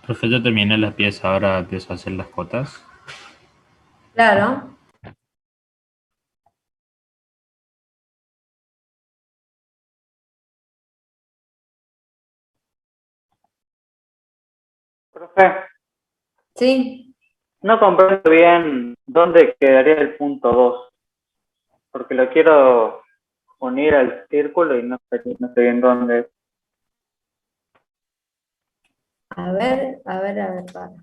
Profe, ya terminé la pieza, ahora empiezo a hacer las cotas. Claro. Profe, Sí. no comprendo bien dónde quedaría el punto 2, porque lo quiero unir al círculo y no sé bien dónde es. A ver, para.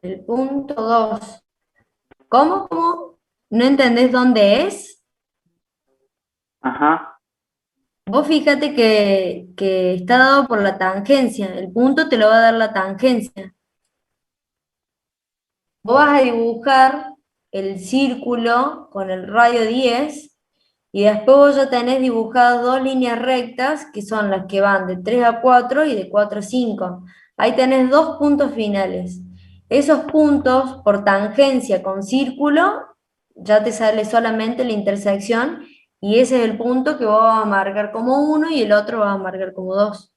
El punto 2. ¿Cómo? ¿No entendés dónde es? Ajá. Vos fíjate que está dado por la tangencia. El punto te lo va a dar la tangencia. Vos vas a dibujar el círculo con el radio 10 y después vos ya tenés dibujadas dos líneas rectas que son las que van de 3 a 4 y de 4 a 5. Ahí tenés dos puntos finales. Esos puntos por tangencia con círculo ya te sale solamente la intersección y ese es el punto que vos vas a marcar como 1 y el otro vas a marcar como 2.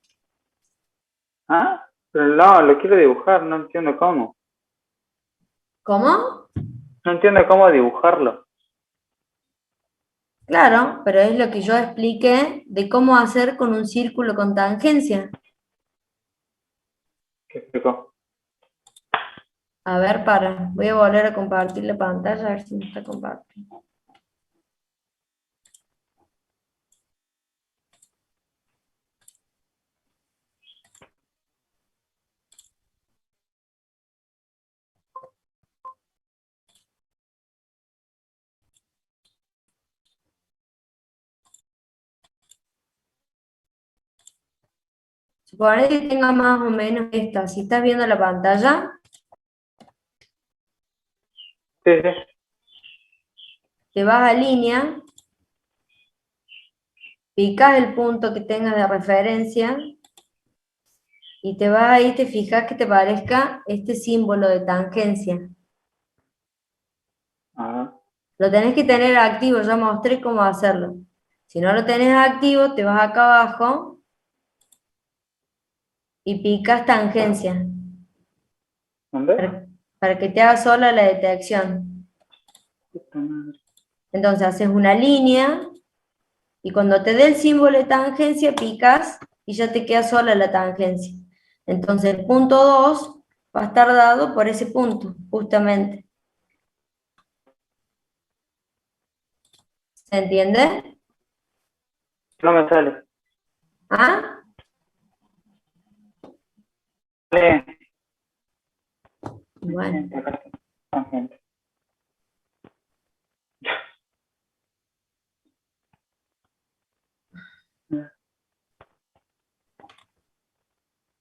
Ah, pero no, lo quiero dibujar, no entiendo cómo. ¿Cómo? No entiendo cómo dibujarlo. Claro, pero es lo que yo expliqué de cómo hacer con un círculo con tangencia. ¿Qué explicó? A ver, voy a volver a compartir la pantalla, a ver si me está compartiendo. Supone que tenga más o menos esta. Si estás viendo la pantalla, Sí, sí. te vas a línea, picas el punto que tengas de referencia y te vas ahí, te fijas que te parezca este símbolo de tangencia. Ajá. Lo tenés que tener activo, ya mostré cómo hacerlo. Si no lo tenés activo, te vas acá abajo y picas tangencia. ¿Dónde? Para que te haga sola la detección. Entonces haces una línea y cuando te dé el símbolo de tangencia picas y ya te queda sola la tangencia. Entonces el punto 2 va a estar dado por ese punto, justamente. ¿Se entiende? No me sale. ¿Ah? Sale. Bueno. Tangente. Ahí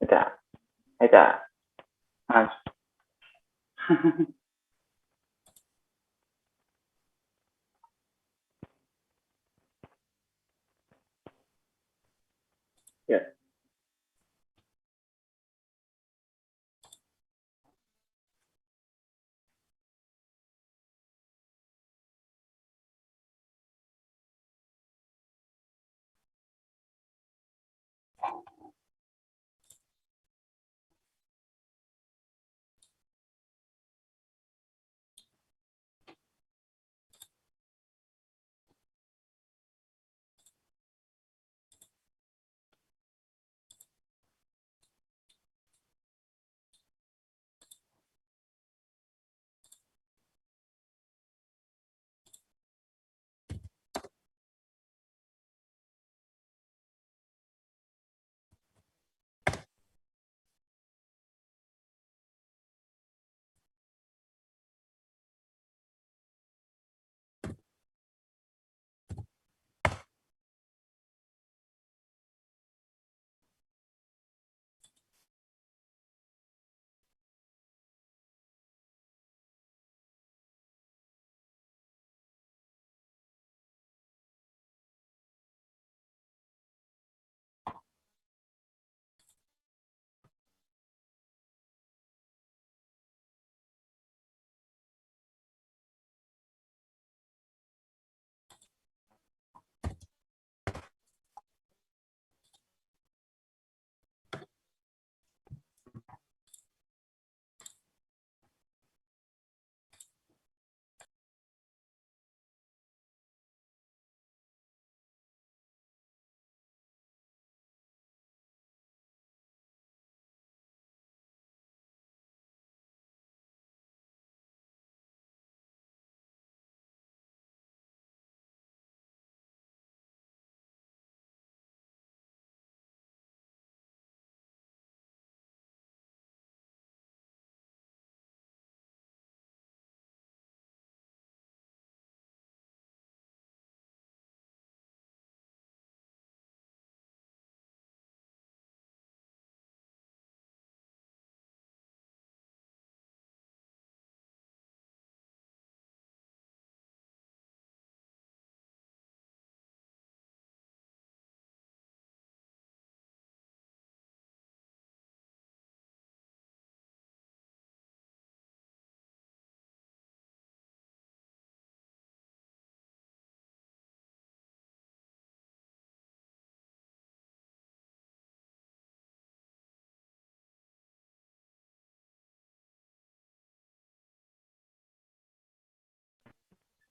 está. Ahí está. Ah. Ya.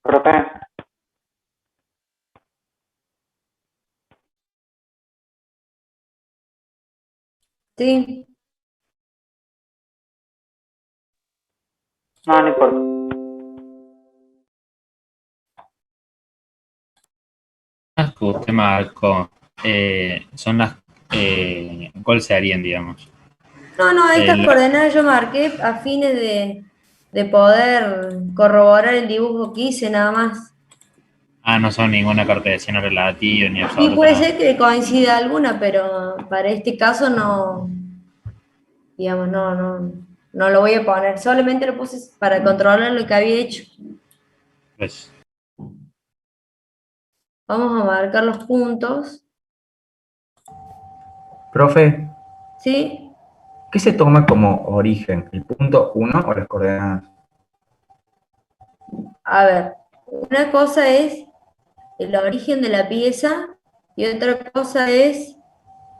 Profe, Sí, no, no importa. Las que usted marcó, son las, ¿cuáles serían, digamos? no, estas El- coordenadas yo marqué a fines de poder corroborar el dibujo que hice nada más. no son ninguna cartesiana relativa ni Y puede absoluta. ser que coincida alguna, pero para este caso no, digamos, no lo voy a poner. Solamente lo puse para controlar lo que había hecho. Pues, Vamos a marcar los puntos, Profe, ¿sí? ¿qué se toma como origen? ¿El punto 1 o las coordenadas? A ver, una cosa es el origen de la pieza y otra cosa es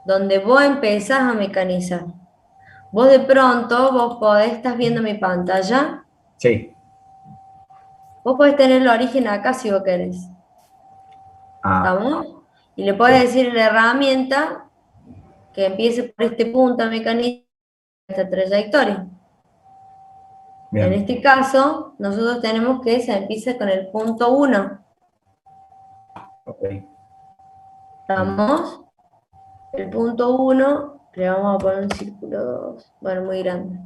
donde vos empezás a mecanizar. Vos de pronto, vos podés, estás viendo mi pantalla, Sí. vos podés tener el origen acá si vos querés. Ah, ¿Estamos? Y le podés decir a la herramienta que empiece por este punto a mecanizar esta trayectoria. En bien. este caso, nosotros tenemos que se empieza con el punto 1. Ok. ¿Estamos? El punto 1, le vamos a poner un círculo 2, bueno, muy grande.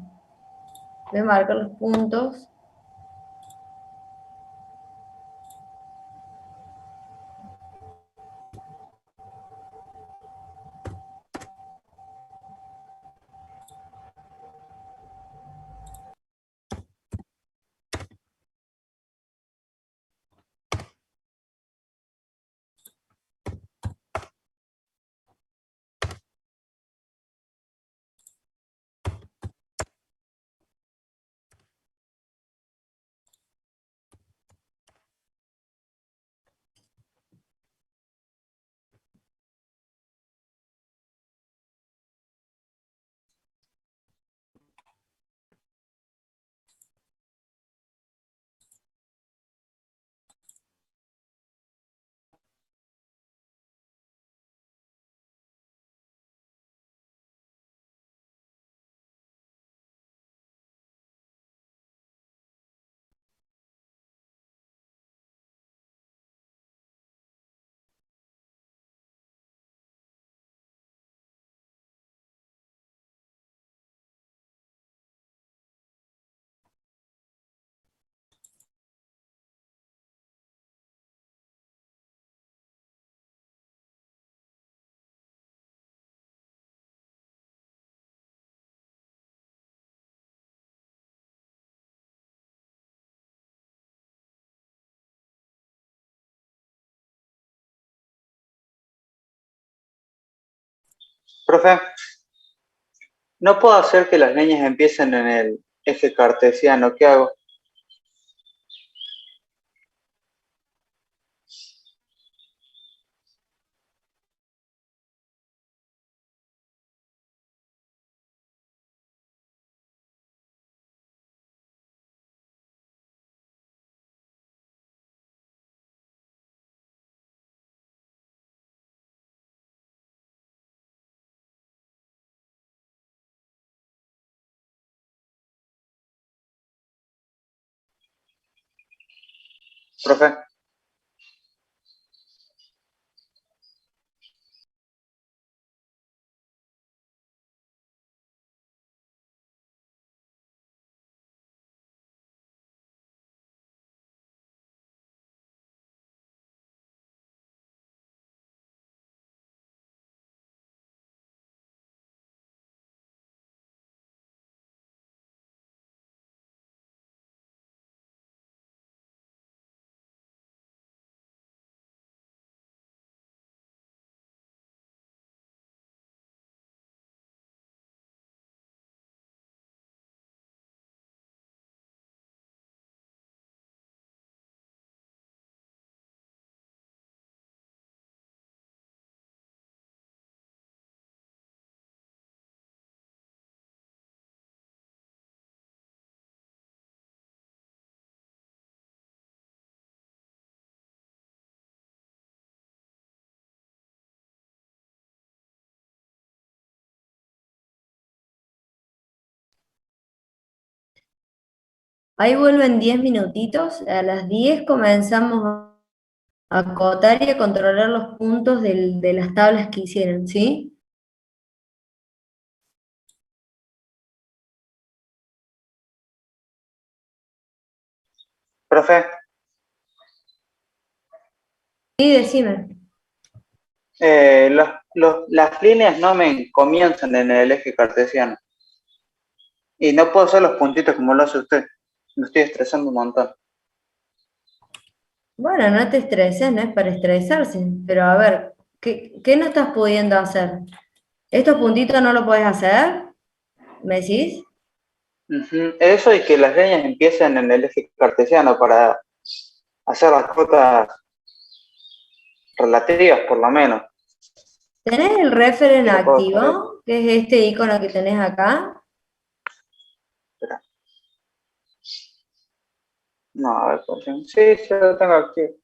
Voy a marcar los puntos. Profe, no puedo hacer que las líneas empiecen en el eje cartesiano. ¿Qué hago? Profe. Ahí vuelven 10 minutitos, a las 10 comenzamos a acotar y a controlar los puntos de las tablas que hicieron, ¿sí? Profe, Sí, decime. las líneas no me comienzan en el eje cartesiano. Y no puedo hacer los puntitos como lo hace usted. Me estoy estresando un montón. Bueno, no te estreses, no es para estresarse, pero a ver, ¿qué no estás pudiendo hacer? ¿Estos puntitos no lo puedes hacer? ¿Me decís? Ujú. Eso y que las líneas empiecen en el eje cartesiano para hacer las cotas relativas, por lo menos. ¿Tenés el referen Sí, lo puedo hacer. activo? Que es este icono que tenés acá. Espera. No, a ver, por ejemplo. Sí, lo tengo activo.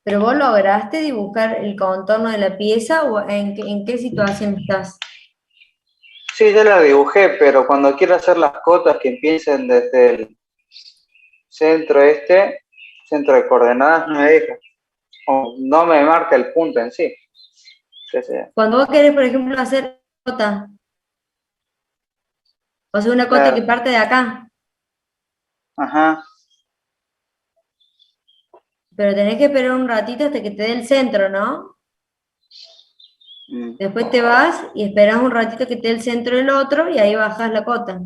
¿Pero vos lograste dibujar el contorno de la pieza o en qué situación estás? Sí, ya la dibujé, pero cuando quiero hacer las cotas que empiecen desde el centro de coordenadas, no me deja. O no me marca el punto en sí. Cuando vos querés, por ejemplo, hacer cota, o sea, una cota que Claro. parte de acá, Ajá. pero tenés que esperar un ratito hasta que te dé el centro, ¿no? Después te vas y esperas un ratito que te dé el centro del otro y ahí bajás la cota.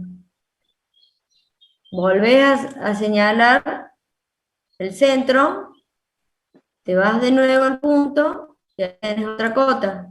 Volvés a señalar el centro, te vas de nuevo al punto y ahí tenés otra cota.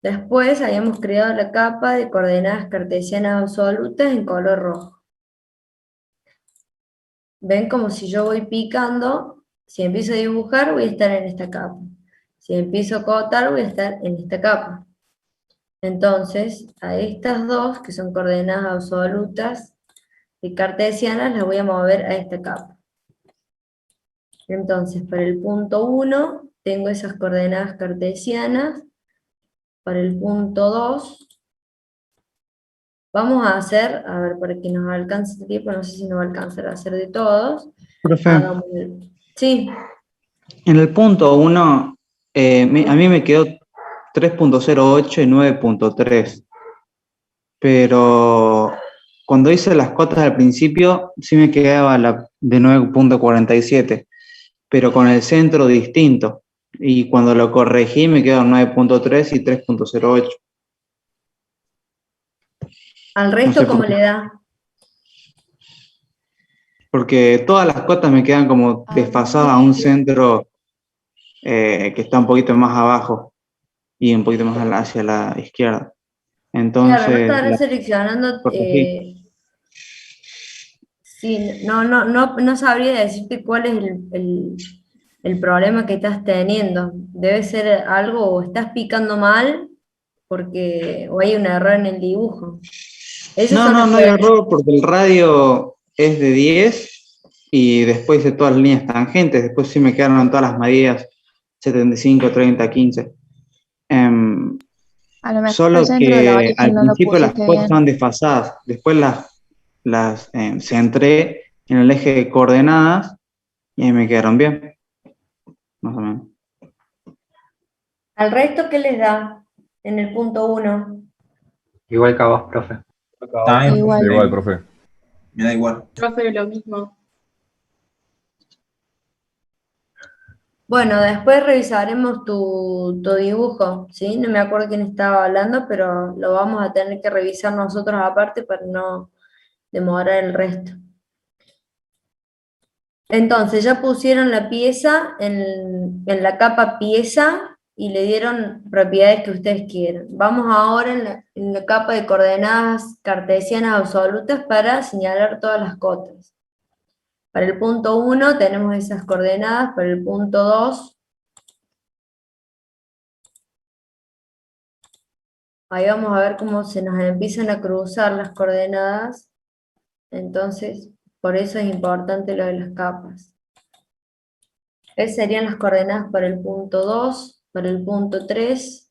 Después habíamos creado la capa de coordenadas cartesianas absolutas en color rojo. Ven como si yo voy picando, si empiezo a dibujar voy a estar en esta capa. Si empiezo a cotar voy a estar en esta capa. Entonces, a estas dos, que son coordenadas absolutas y cartesianas, las voy a mover a esta capa. Entonces, para el punto 1, tengo esas coordenadas cartesianas. Para el punto 2, vamos a hacer, a ver, para que nos alcance el tiempo, no sé si nos va a alcanzar a hacer de todos. Profe, Sí, en el punto 1, a mí me quedó 3.08 y 9.3, pero cuando hice las cotas al principio sí me quedaba la de 9.47, pero con el centro distinto, y cuando lo corregí me quedó 9.3 y 3.08. al No resto, sé por ¿cómo qué. le da? Porque todas las cotas me quedan como desfasadas a un centro que está un poquito más abajo y un poquito más hacia la izquierda. Claro, no Entonces, estará seleccionando, corregí. sí, no sabría decirte cuál es el problema que estás teniendo. Debe ser algo, o estás picando mal, o hay un error en el dibujo. Esos son los No hay error porque el radio es de 10 y después hice todas las líneas tangentes, después sí me quedaron todas las medidas 75, 30, 15. A lo mejor Solo el centro del que al origen no lo principio las pusiste cuotas bien. estaban desfasadas, después las centré en el eje de coordenadas y ahí me quedaron bien, más o menos. ¿Al resto qué les da en el punto 1? Igual que a vos, profe. También, Igual. igual, profe. Me da igual. Profe, lo mismo. Bueno, después revisaremos tu dibujo, ¿sí? No me acuerdo quién estaba hablando, pero lo vamos a tener que revisar nosotros aparte para no demorar el resto. Entonces, ya pusieron la pieza en la capa pieza y le dieron propiedades que ustedes quieran. Vamos ahora en la capa de coordenadas cartesianas absolutas para señalar todas las cotas. Para el punto 1 tenemos esas coordenadas, para el punto 2, ahí vamos a ver cómo se nos empiezan a cruzar las coordenadas, entonces por eso es importante lo de las capas. Esas serían las coordenadas para el punto 2, para el punto 3,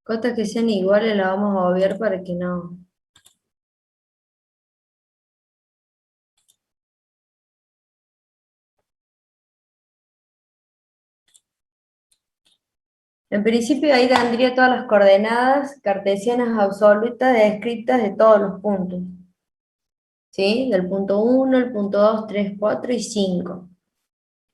cotas que sean iguales las vamos a obviar para que no... En principio ahí tendría todas las coordenadas cartesianas absolutas descritas de todos los puntos. ¿Sí? Del punto 1, el punto 2, 3, 4 y 5.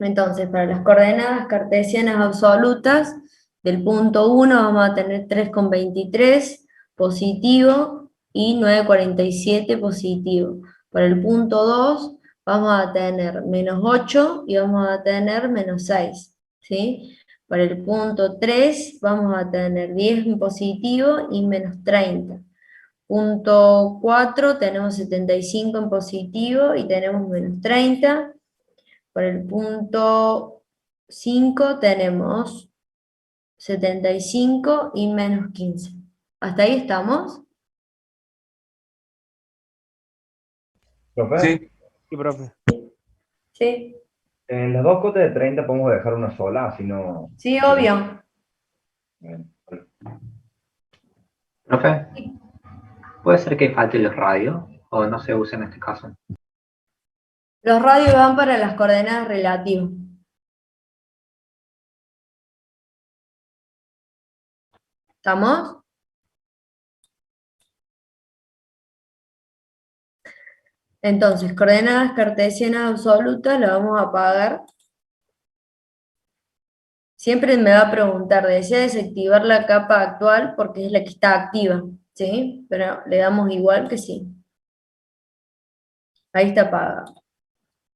Entonces, para las coordenadas cartesianas absolutas, del punto 1 vamos a tener 3,23 positivo y 9,47 positivo. Para el punto 2 vamos a tener menos 8 y vamos a tener menos 6. ¿Sí? Para el punto 3 vamos a tener 10 en positivo y menos 30. Punto 4 tenemos 75 en positivo y tenemos menos 30. Para el punto 5 tenemos 75 y menos 15. ¿Hasta ahí estamos? ¿Profe? Sí. Sí, profe. Sí, En las dos cotas de 30 podemos dejar una sola, así no... sí, obvio. Bien, vale. Profe, ¿puede ser que falte los radios o no se usa en este caso? Los radios van para las coordenadas relativas. ¿Estamos? Entonces, coordenadas cartesianas absolutas las vamos a pagar. Siempre me va a preguntar, ¿desea desactivar la capa actual? Porque es la que está activa, ¿sí? Pero le damos igual que sí. Ahí está apagada.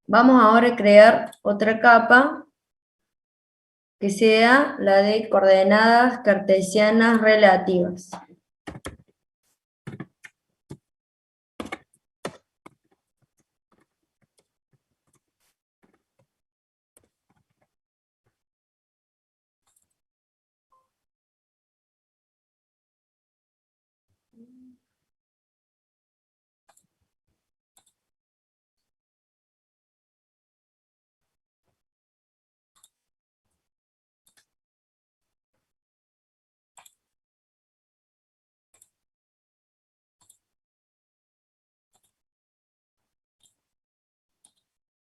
Vamos ahora a crear otra capa que sea la de coordenadas cartesianas relativas.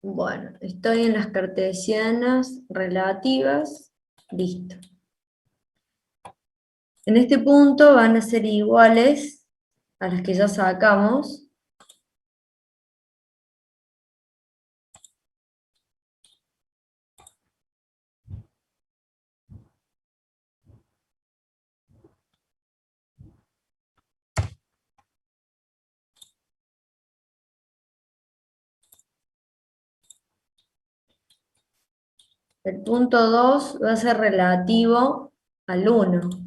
Bueno, estoy en las cartesianas relativas, listo. En este punto van a ser iguales a las que ya sacamos. El punto 2 va a ser relativo al 1.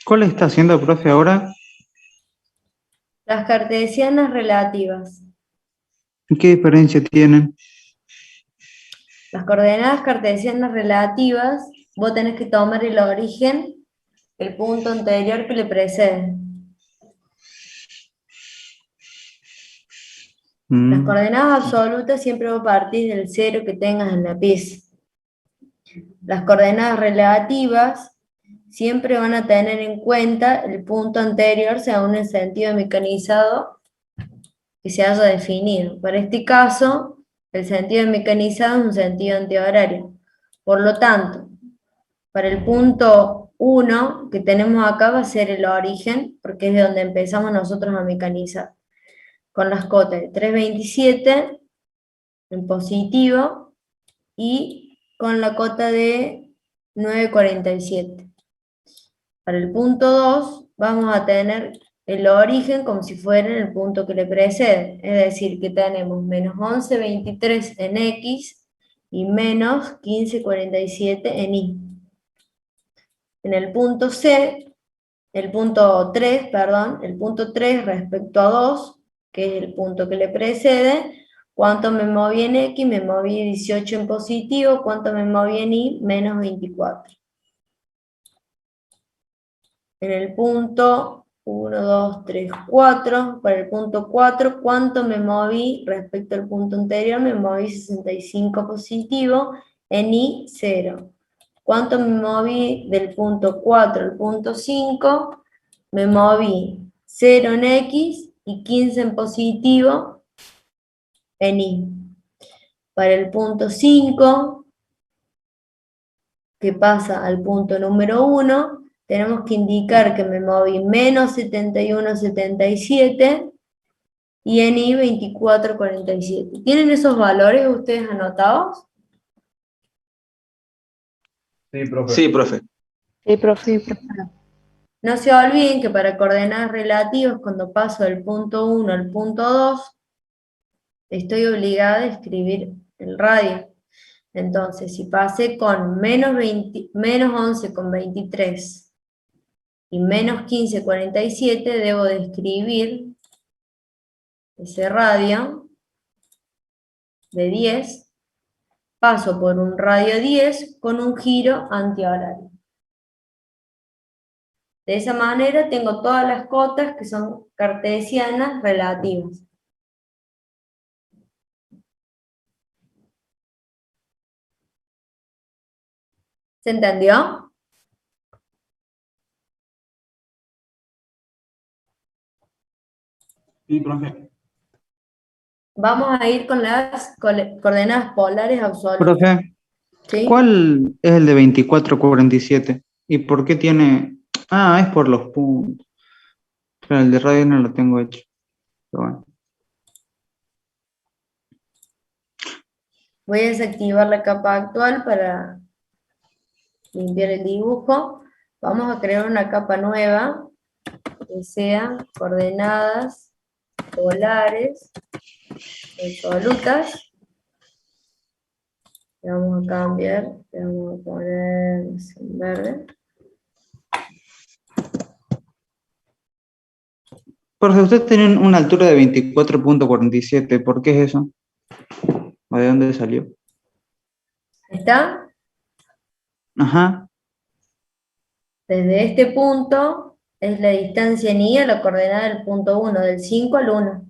¿Cuál está haciendo, profe, ahora? Las cartesianas relativas. ¿Qué diferencia tienen? Las coordenadas cartesianas relativas, vos tenés que tomar el origen, el punto anterior que le precede. Las coordenadas absolutas siempre va a partir del 0 que tengas en la pieza. Las coordenadas relativas siempre van a tener en cuenta el punto anterior según el sentido mecanizado que se haya definido. Para este caso, el sentido mecanizado es un sentido antihorario. Por lo tanto, para el punto 1 que tenemos acá va a ser el origen, porque es de donde empezamos nosotros a mecanizar. Con las cotas de 3,27 en positivo y con la cota de 9,47. Para el punto 2 vamos a tener el origen como si fuera el punto que le precede, es decir, que tenemos menos 11,23 en X y menos 15,47 en Y. En el punto C el punto 3, perdón, el punto 3 respecto a 2, que es el punto que le precede. ¿Cuánto me moví en X? Me moví 18 en positivo. ¿Cuánto me moví en Y? Menos 24. En el punto 1, 2, 3, 4, para el punto 4, ¿cuánto me moví respecto al punto anterior? Me moví 65 positivo, en Y 0. ¿Cuánto me moví del punto 4 al punto 5? Me moví 0 en X y 15 en positivo en Y. Para el punto 5, que pasa al punto número 1, tenemos que indicar que me moví menos 71,77 y en Y 24,47. ¿Tienen esos valores ustedes anotados? Sí, profe. Sí, profe. Sí, profe. No se olviden que para coordenadas relativas, cuando paso del punto 1 al punto 2, estoy obligada a escribir el radio. Entonces, si pasé con menos 11,23 y menos 15,47, debo de escribir ese radio de 10, paso por un radio 10 con un giro antihorario. De esa manera tengo todas las cotas que son cartesianas relativas. ¿Se entendió? Sí, profe. Vamos a ir con las coordenadas polares absolutas. Profe, ¿Sí? ¿cuál es el de 24,47? ¿Y por qué tiene...? Ah, es por los puntos. Pero el de radio no lo tengo hecho. Pero bueno. Voy a desactivar la capa actual para limpiar el dibujo. Vamos a crear una capa nueva que sea coordenadas polares absolutas. Le vamos a cambiar, le vamos a poner en verde. Profe, usted tiene una altura de 24,47. ¿Por qué es eso? ¿O de dónde salió? ¿Está? Ajá. Desde este punto es la distancia en Y a la coordenada del punto 1, del 5 al 1.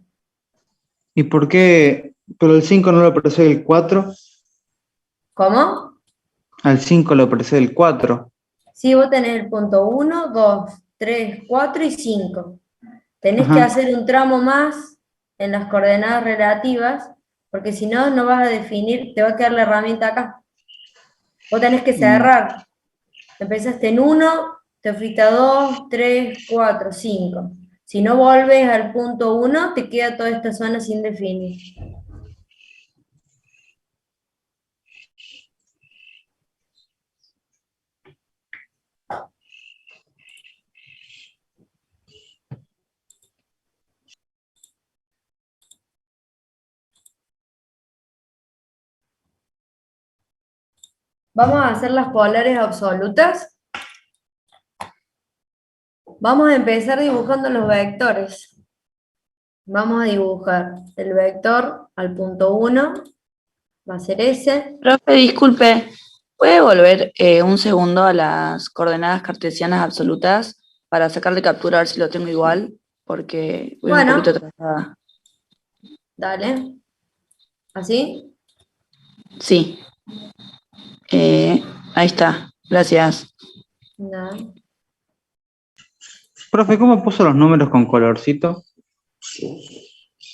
¿Y por qué? Pero el 5 no lo precede el 4. ¿Cómo? Al 5 lo precede el 4. Sí, vos tenés el punto 1, 2, 3, 4 y 5. Tenés que hacer un tramo más en las coordenadas relativas, porque si no, no vas a definir, te va a quedar la herramienta acá. Vos tenés que cerrar. Empezaste en 1, te fuiste a 2, 3, 4, 5. Si no volves al punto 1, te queda toda esta zona sin definir. Vamos a hacer las polares absolutas. Vamos a empezar dibujando los vectores. Vamos a dibujar el vector al punto 1, va a ser ese. Profe, disculpe, ¿puede volver un segundo a las coordenadas cartesianas absolutas para sacarle captura a ver si lo tengo igual? Porque voy un poquito atrasada. Dale. ¿Así? Sí. Ahí está, gracias. No. Profe, ¿cómo puso los números con colorcito?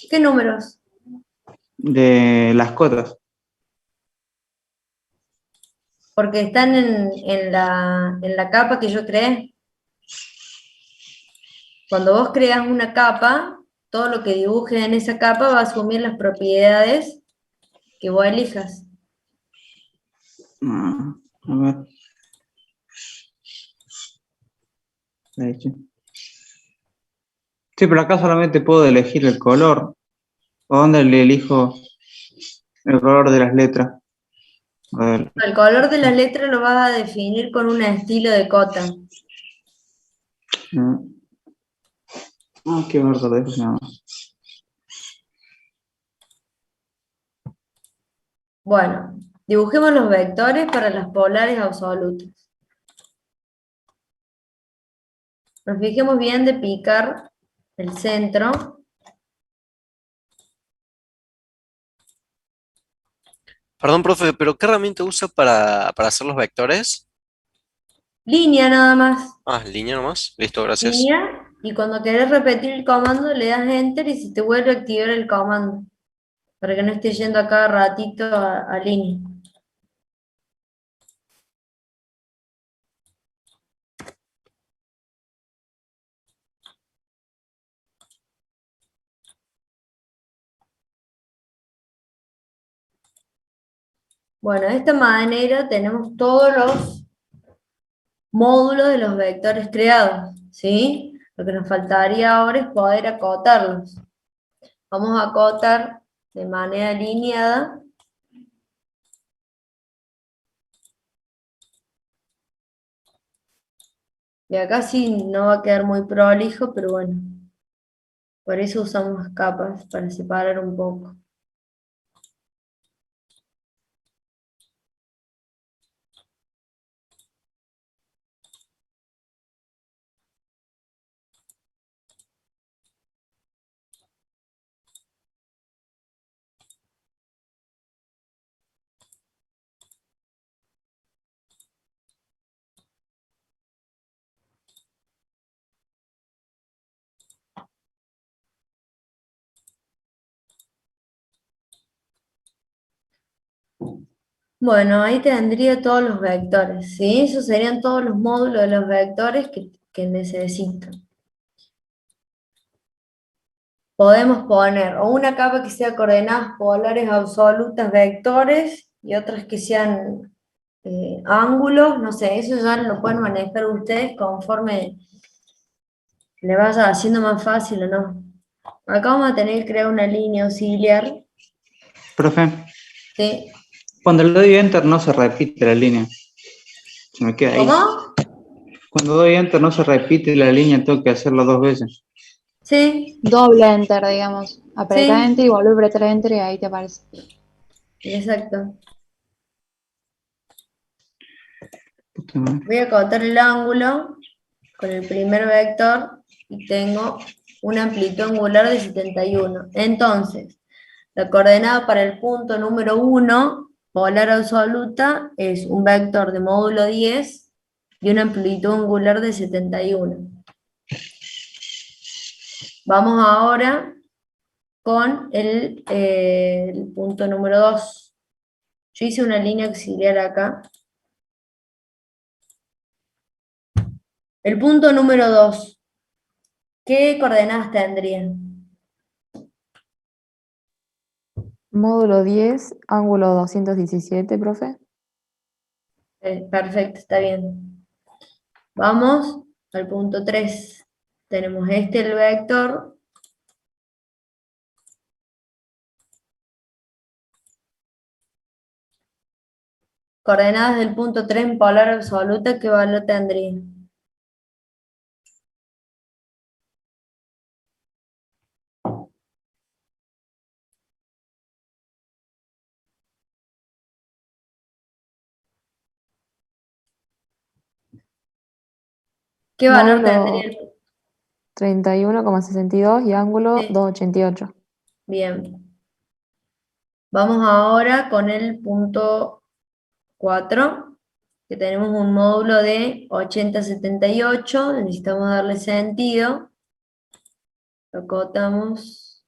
¿Qué números? De las cotas. Porque están en la capa que yo creé. Cuando vos creas una capa, todo lo que dibujes en esa capa va a asumir las propiedades que vos elijas. A ver. Ahí sí. Sí, pero acá solamente puedo elegir el color. ¿O dónde le elijo el color de las letras? A ver. El color de las letras lo vas a definir con un estilo de cota. Qué bárbaro, eso se llama. Bueno, dibujemos los vectores para las polares absolutas. Nos fijemos bien de picar el centro. Perdón, profe, pero ¿qué herramienta usa para hacer los vectores? Línea nada más. Línea nomás. Listo, gracias. Línea, y cuando querés repetir el comando le das Enter y se te vuelve a activar el comando. Para que no esté yendo a cada ratito a línea. Bueno, de esta manera tenemos todos los módulos de los vectores creados, ¿sí? Lo que nos faltaría ahora es poder acotarlos. Vamos a acotar de manera alineada. Y acá sí no va a quedar muy prolijo, pero bueno. Por eso usamos capas, para separar un poco. Bueno, ahí tendría todos los vectores, ¿sí? Esos serían todos los módulos de los vectores que necesito. Podemos poner o una capa que sea coordenadas polares absolutas vectores y otras que sean ángulos, no sé, eso ya lo pueden manejar ustedes conforme le vaya haciendo más fácil o no. Acá vamos a tener que crear una línea auxiliar. Profe, ¿Sí? cuando le doy Enter no se repite la línea. Se me queda ahí. ¿Cómo? Cuando doy Enter no se repite la línea, tengo que hacerlo 2 veces. Sí. Doble Enter, digamos. Apreta Sí. Enter y vuelve a apretar Enter y ahí te aparece. Exacto. Voy a acotar el ángulo con el primer vector y tengo una amplitud angular de 71. Entonces, la coordenada para el punto número 1, polar absoluta, es un vector de módulo 10 y una amplitud angular de 71. Vamos ahora con el punto número 2. Yo hice una línea auxiliar acá. El punto número 2. ¿Qué coordenadas tendrían? Módulo 10, ángulo 217, profe. Perfecto, está bien. Vamos al punto 3. Tenemos el vector. Coordenadas del punto 3 en polar absoluta, ¿qué valor tendría? ¿Qué valor Módulo tendría? 31,62 y ángulo Sí. 288. Bien. Vamos ahora con el punto 4, que tenemos un módulo de 80-78, necesitamos darle sentido. Lo acotamos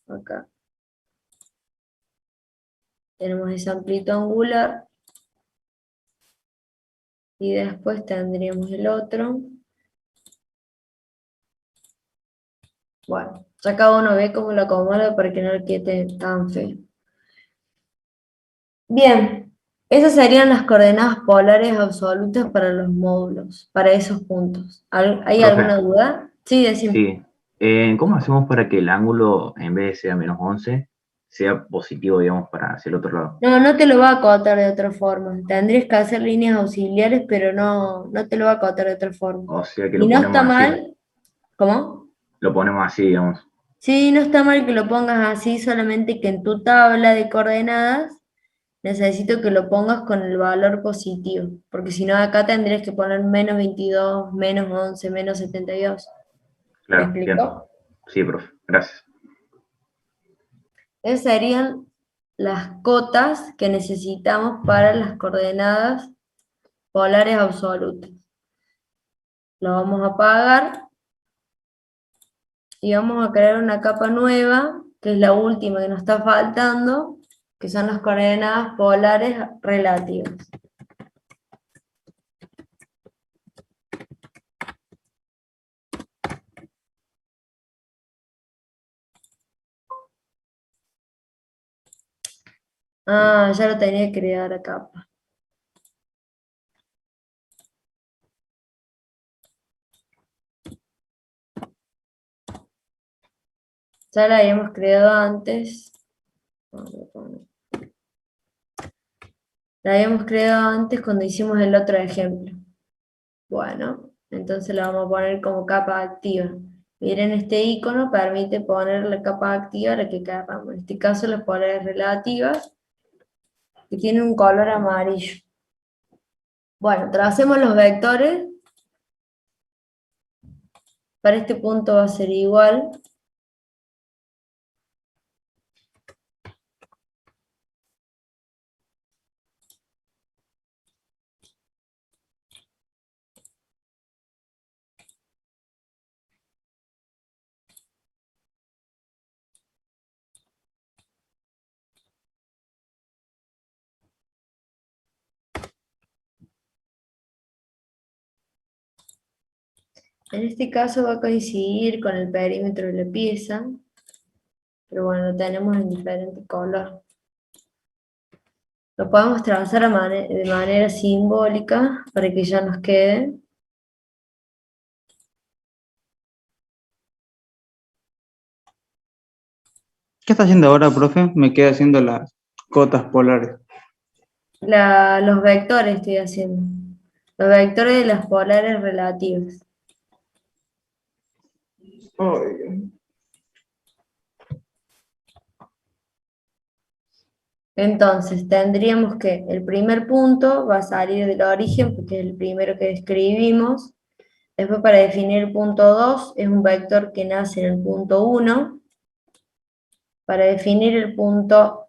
acá. Tenemos esa amplitud angular. Y después tendríamos el otro. Bueno, ya cada uno ve cómo lo acomoda para que no le quede tan feo. Bien, esas serían las coordenadas polares absolutas para los módulos, para esos puntos. ¿Hay Profe. alguna duda? Sí, decime. Sí. ¿Cómo hacemos para que el ángulo, en vez de ser -11, sea positivo, digamos, para hacia el otro lado. No, no te lo va a acotar de otra forma. Tendrías que hacer líneas auxiliares, pero no te lo va a acotar de otra forma. O sea que Y lo no está ponemos así. mal, ¿cómo? Lo ponemos así, digamos. Sí, no está mal que lo pongas así, solamente que en tu tabla de coordenadas necesito que lo pongas con el valor positivo, porque si no acá tendrías que poner menos 22, menos 11, menos 72. ¿Me Claro, bien. explicó? Sí, profe, gracias. Esas serían las cotas que necesitamos para las coordenadas polares absolutas. Lo vamos a apagar y vamos a crear una capa nueva, que es la última que nos está faltando, que son las coordenadas polares relativas. Ah, ya lo tenía que crear la capa. Ya la habíamos creado antes. La habíamos creado antes cuando hicimos el otro ejemplo. Bueno, entonces la vamos a poner como capa activa. Miren, este icono permite poner la capa activa a la que queramos. En este caso las polares relativas, que tienen un color amarillo. Bueno, tracemos los vectores. Para este punto va a ser igual. En este caso va a coincidir con el perímetro de la pieza, pero bueno, lo tenemos en diferente color. Lo podemos trazar de manera simbólica para que ya nos quede. ¿Qué está haciendo ahora, profe? Me queda haciendo las cotas polares. Los vectores estoy haciendo. Los vectores de las polares relativas. Entonces, tendríamos que el primer punto va a salir del origen, porque es el primero que describimos. Después, para definir el punto 2, es un vector que nace en el punto 1. Para definir el punto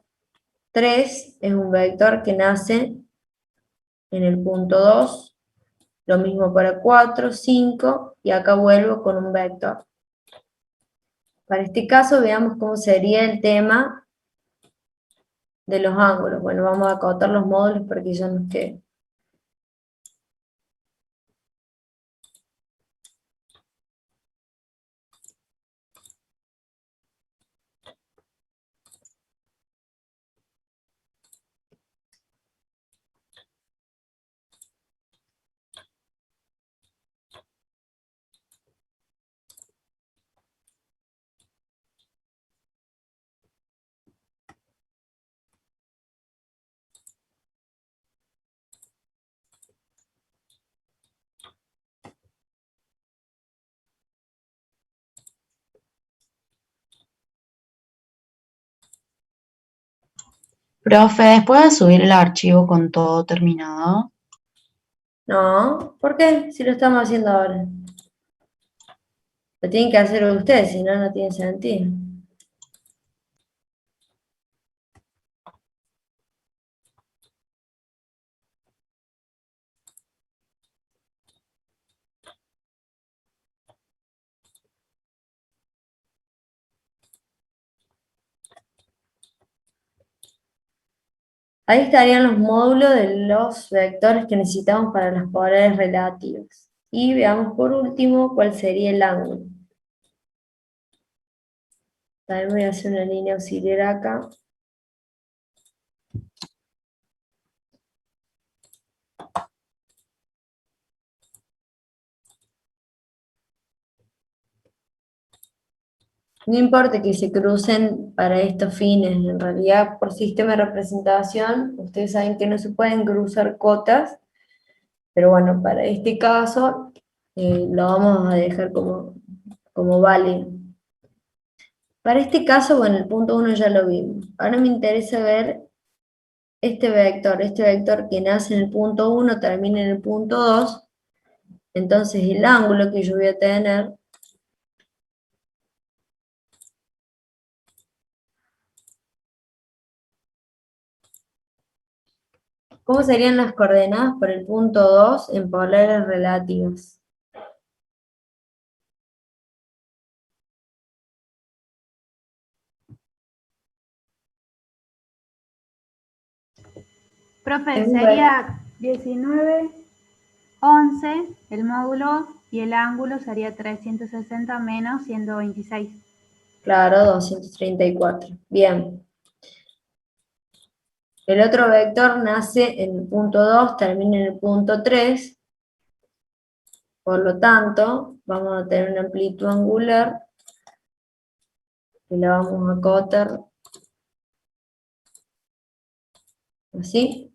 3, es un vector que nace en el punto 2. Lo mismo para 4, 5, y acá vuelvo con un vector. Para este caso, veamos cómo sería el tema de los ángulos. Bueno, vamos a acotar los módulos para que ya nos quede. Profe, después de subir el archivo con todo terminado, No, ¿por qué? Si lo estamos haciendo ahora. Lo tienen que hacer ustedes, si no, no tiene sentido. Ahí estarían los módulos de los vectores que necesitamos para las polares relativas. Y veamos por último cuál sería el ángulo. También voy a hacer una línea auxiliar acá. No importa que se crucen para estos fines, en realidad por sistema de representación, ustedes saben que no se pueden cruzar cotas, pero bueno, para este caso lo vamos a dejar como válido. Para este caso, bueno, el punto 1 ya lo vimos. Ahora me interesa ver este vector que nace en el punto 1, termina en el punto 2, entonces el ángulo que yo voy a tener ¿cómo serían las coordenadas por el punto 2 en polares relativas? Profe, sería 19, 11 el módulo y el ángulo sería 360 menos 126. Claro, 234. Bien. El otro vector nace en el punto 2, termina en el punto 3. Por lo tanto, vamos a tener una amplitud angular que la vamos a acotar así.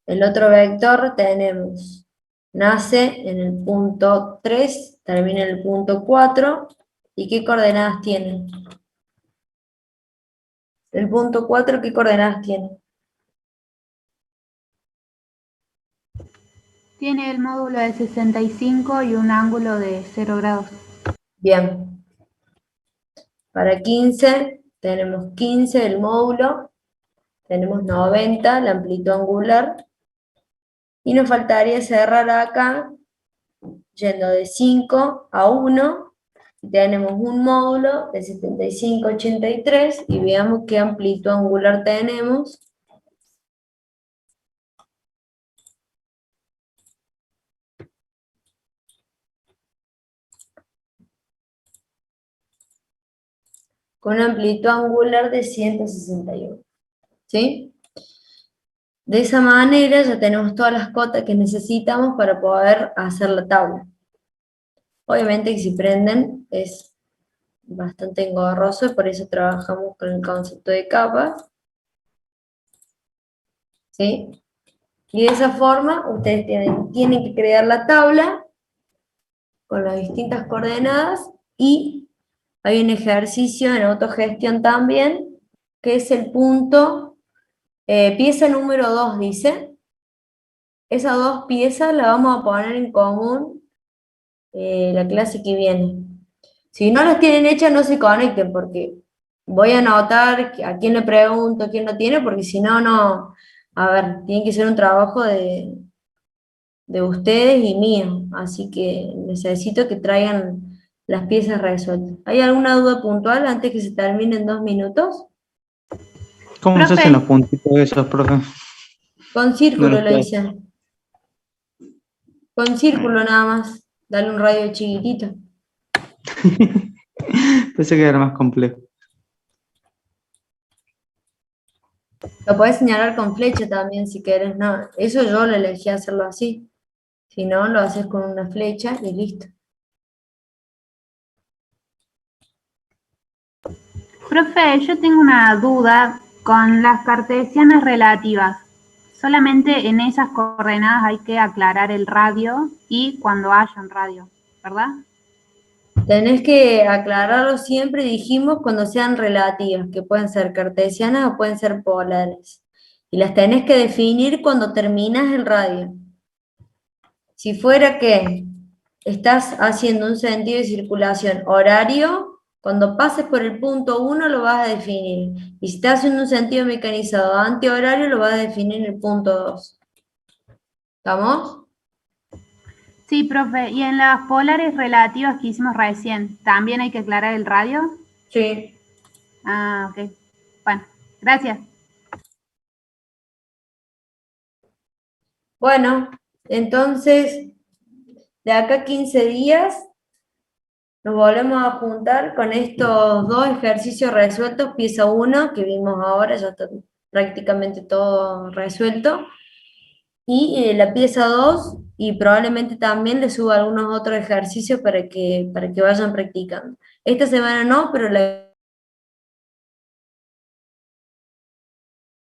El otro vector tenemos, nace en el punto 3, termina en el punto 4, ¿y qué coordenadas tiene? El punto 4, ¿qué coordenadas tiene? Tiene el módulo de 65 y un ángulo de 0 grados. Bien. Para 15, tenemos 15 el módulo, tenemos 90 la amplitud angular, y nos faltaría cerrar acá, yendo de 5 a 1, y tenemos un módulo de 75, 83, y veamos qué amplitud angular tenemos. Con una amplitud angular de 161, ¿sí? De esa manera ya tenemos todas las cotas que necesitamos para poder hacer la tabla. Obviamente que si prenden es bastante engorroso, por eso trabajamos con el concepto de capas, ¿sí? Y de esa forma ustedes tienen que crear la tabla con las distintas coordenadas, y hay un ejercicio en autogestión también, que es el punto, pieza número 2 dice, esas dos piezas las vamos a poner en común la clase que viene. Si no las tienen hechas, no se conecten, porque voy a anotar a quién le pregunto, quién no tiene, porque si no, no, a ver, tiene que ser un trabajo de ustedes y mío, así que necesito que traigan las piezas resueltas. ¿Hay alguna duda puntual antes que se terminen 2 minutos? ¿Cómo se hacen los puntitos esos, profe? Con círculo No lo lo sé. hice. Con círculo nada más. Dale un radio chiquitito. Pensé que era más complejo. Lo podés señalar con flecha también si querés. No, eso yo lo elegí hacerlo así. Si no, lo haces con una flecha y listo. Profe, yo tengo una duda con las cartesianas relativas. Solamente en esas coordenadas hay que aclarar el radio y cuando haya un radio, ¿verdad? Tenés que aclararlo siempre, dijimos, cuando sean relativas, que pueden ser cartesianas o pueden ser polares. Y las tenés que definir cuando terminas el radio. Si fuera que estás haciendo un sentido de circulación horario, cuando pases por el punto 1 lo vas a definir. Y si estás haciendo un sentido mecanizado antihorario, lo vas a definir en el punto 2. ¿Estamos? Sí, profe. ¿Y en las polares relativas que hicimos recién, también hay que aclarar el radio? Sí. Ah, ok. Bueno, gracias. Bueno, entonces, de acá a 15 días nos volvemos a juntar con estos dos ejercicios resueltos, pieza 1, que vimos ahora, ya está prácticamente todo resuelto, y la pieza 2, y probablemente también les suba algunos otros ejercicios para que vayan practicando. Esta semana no, pero la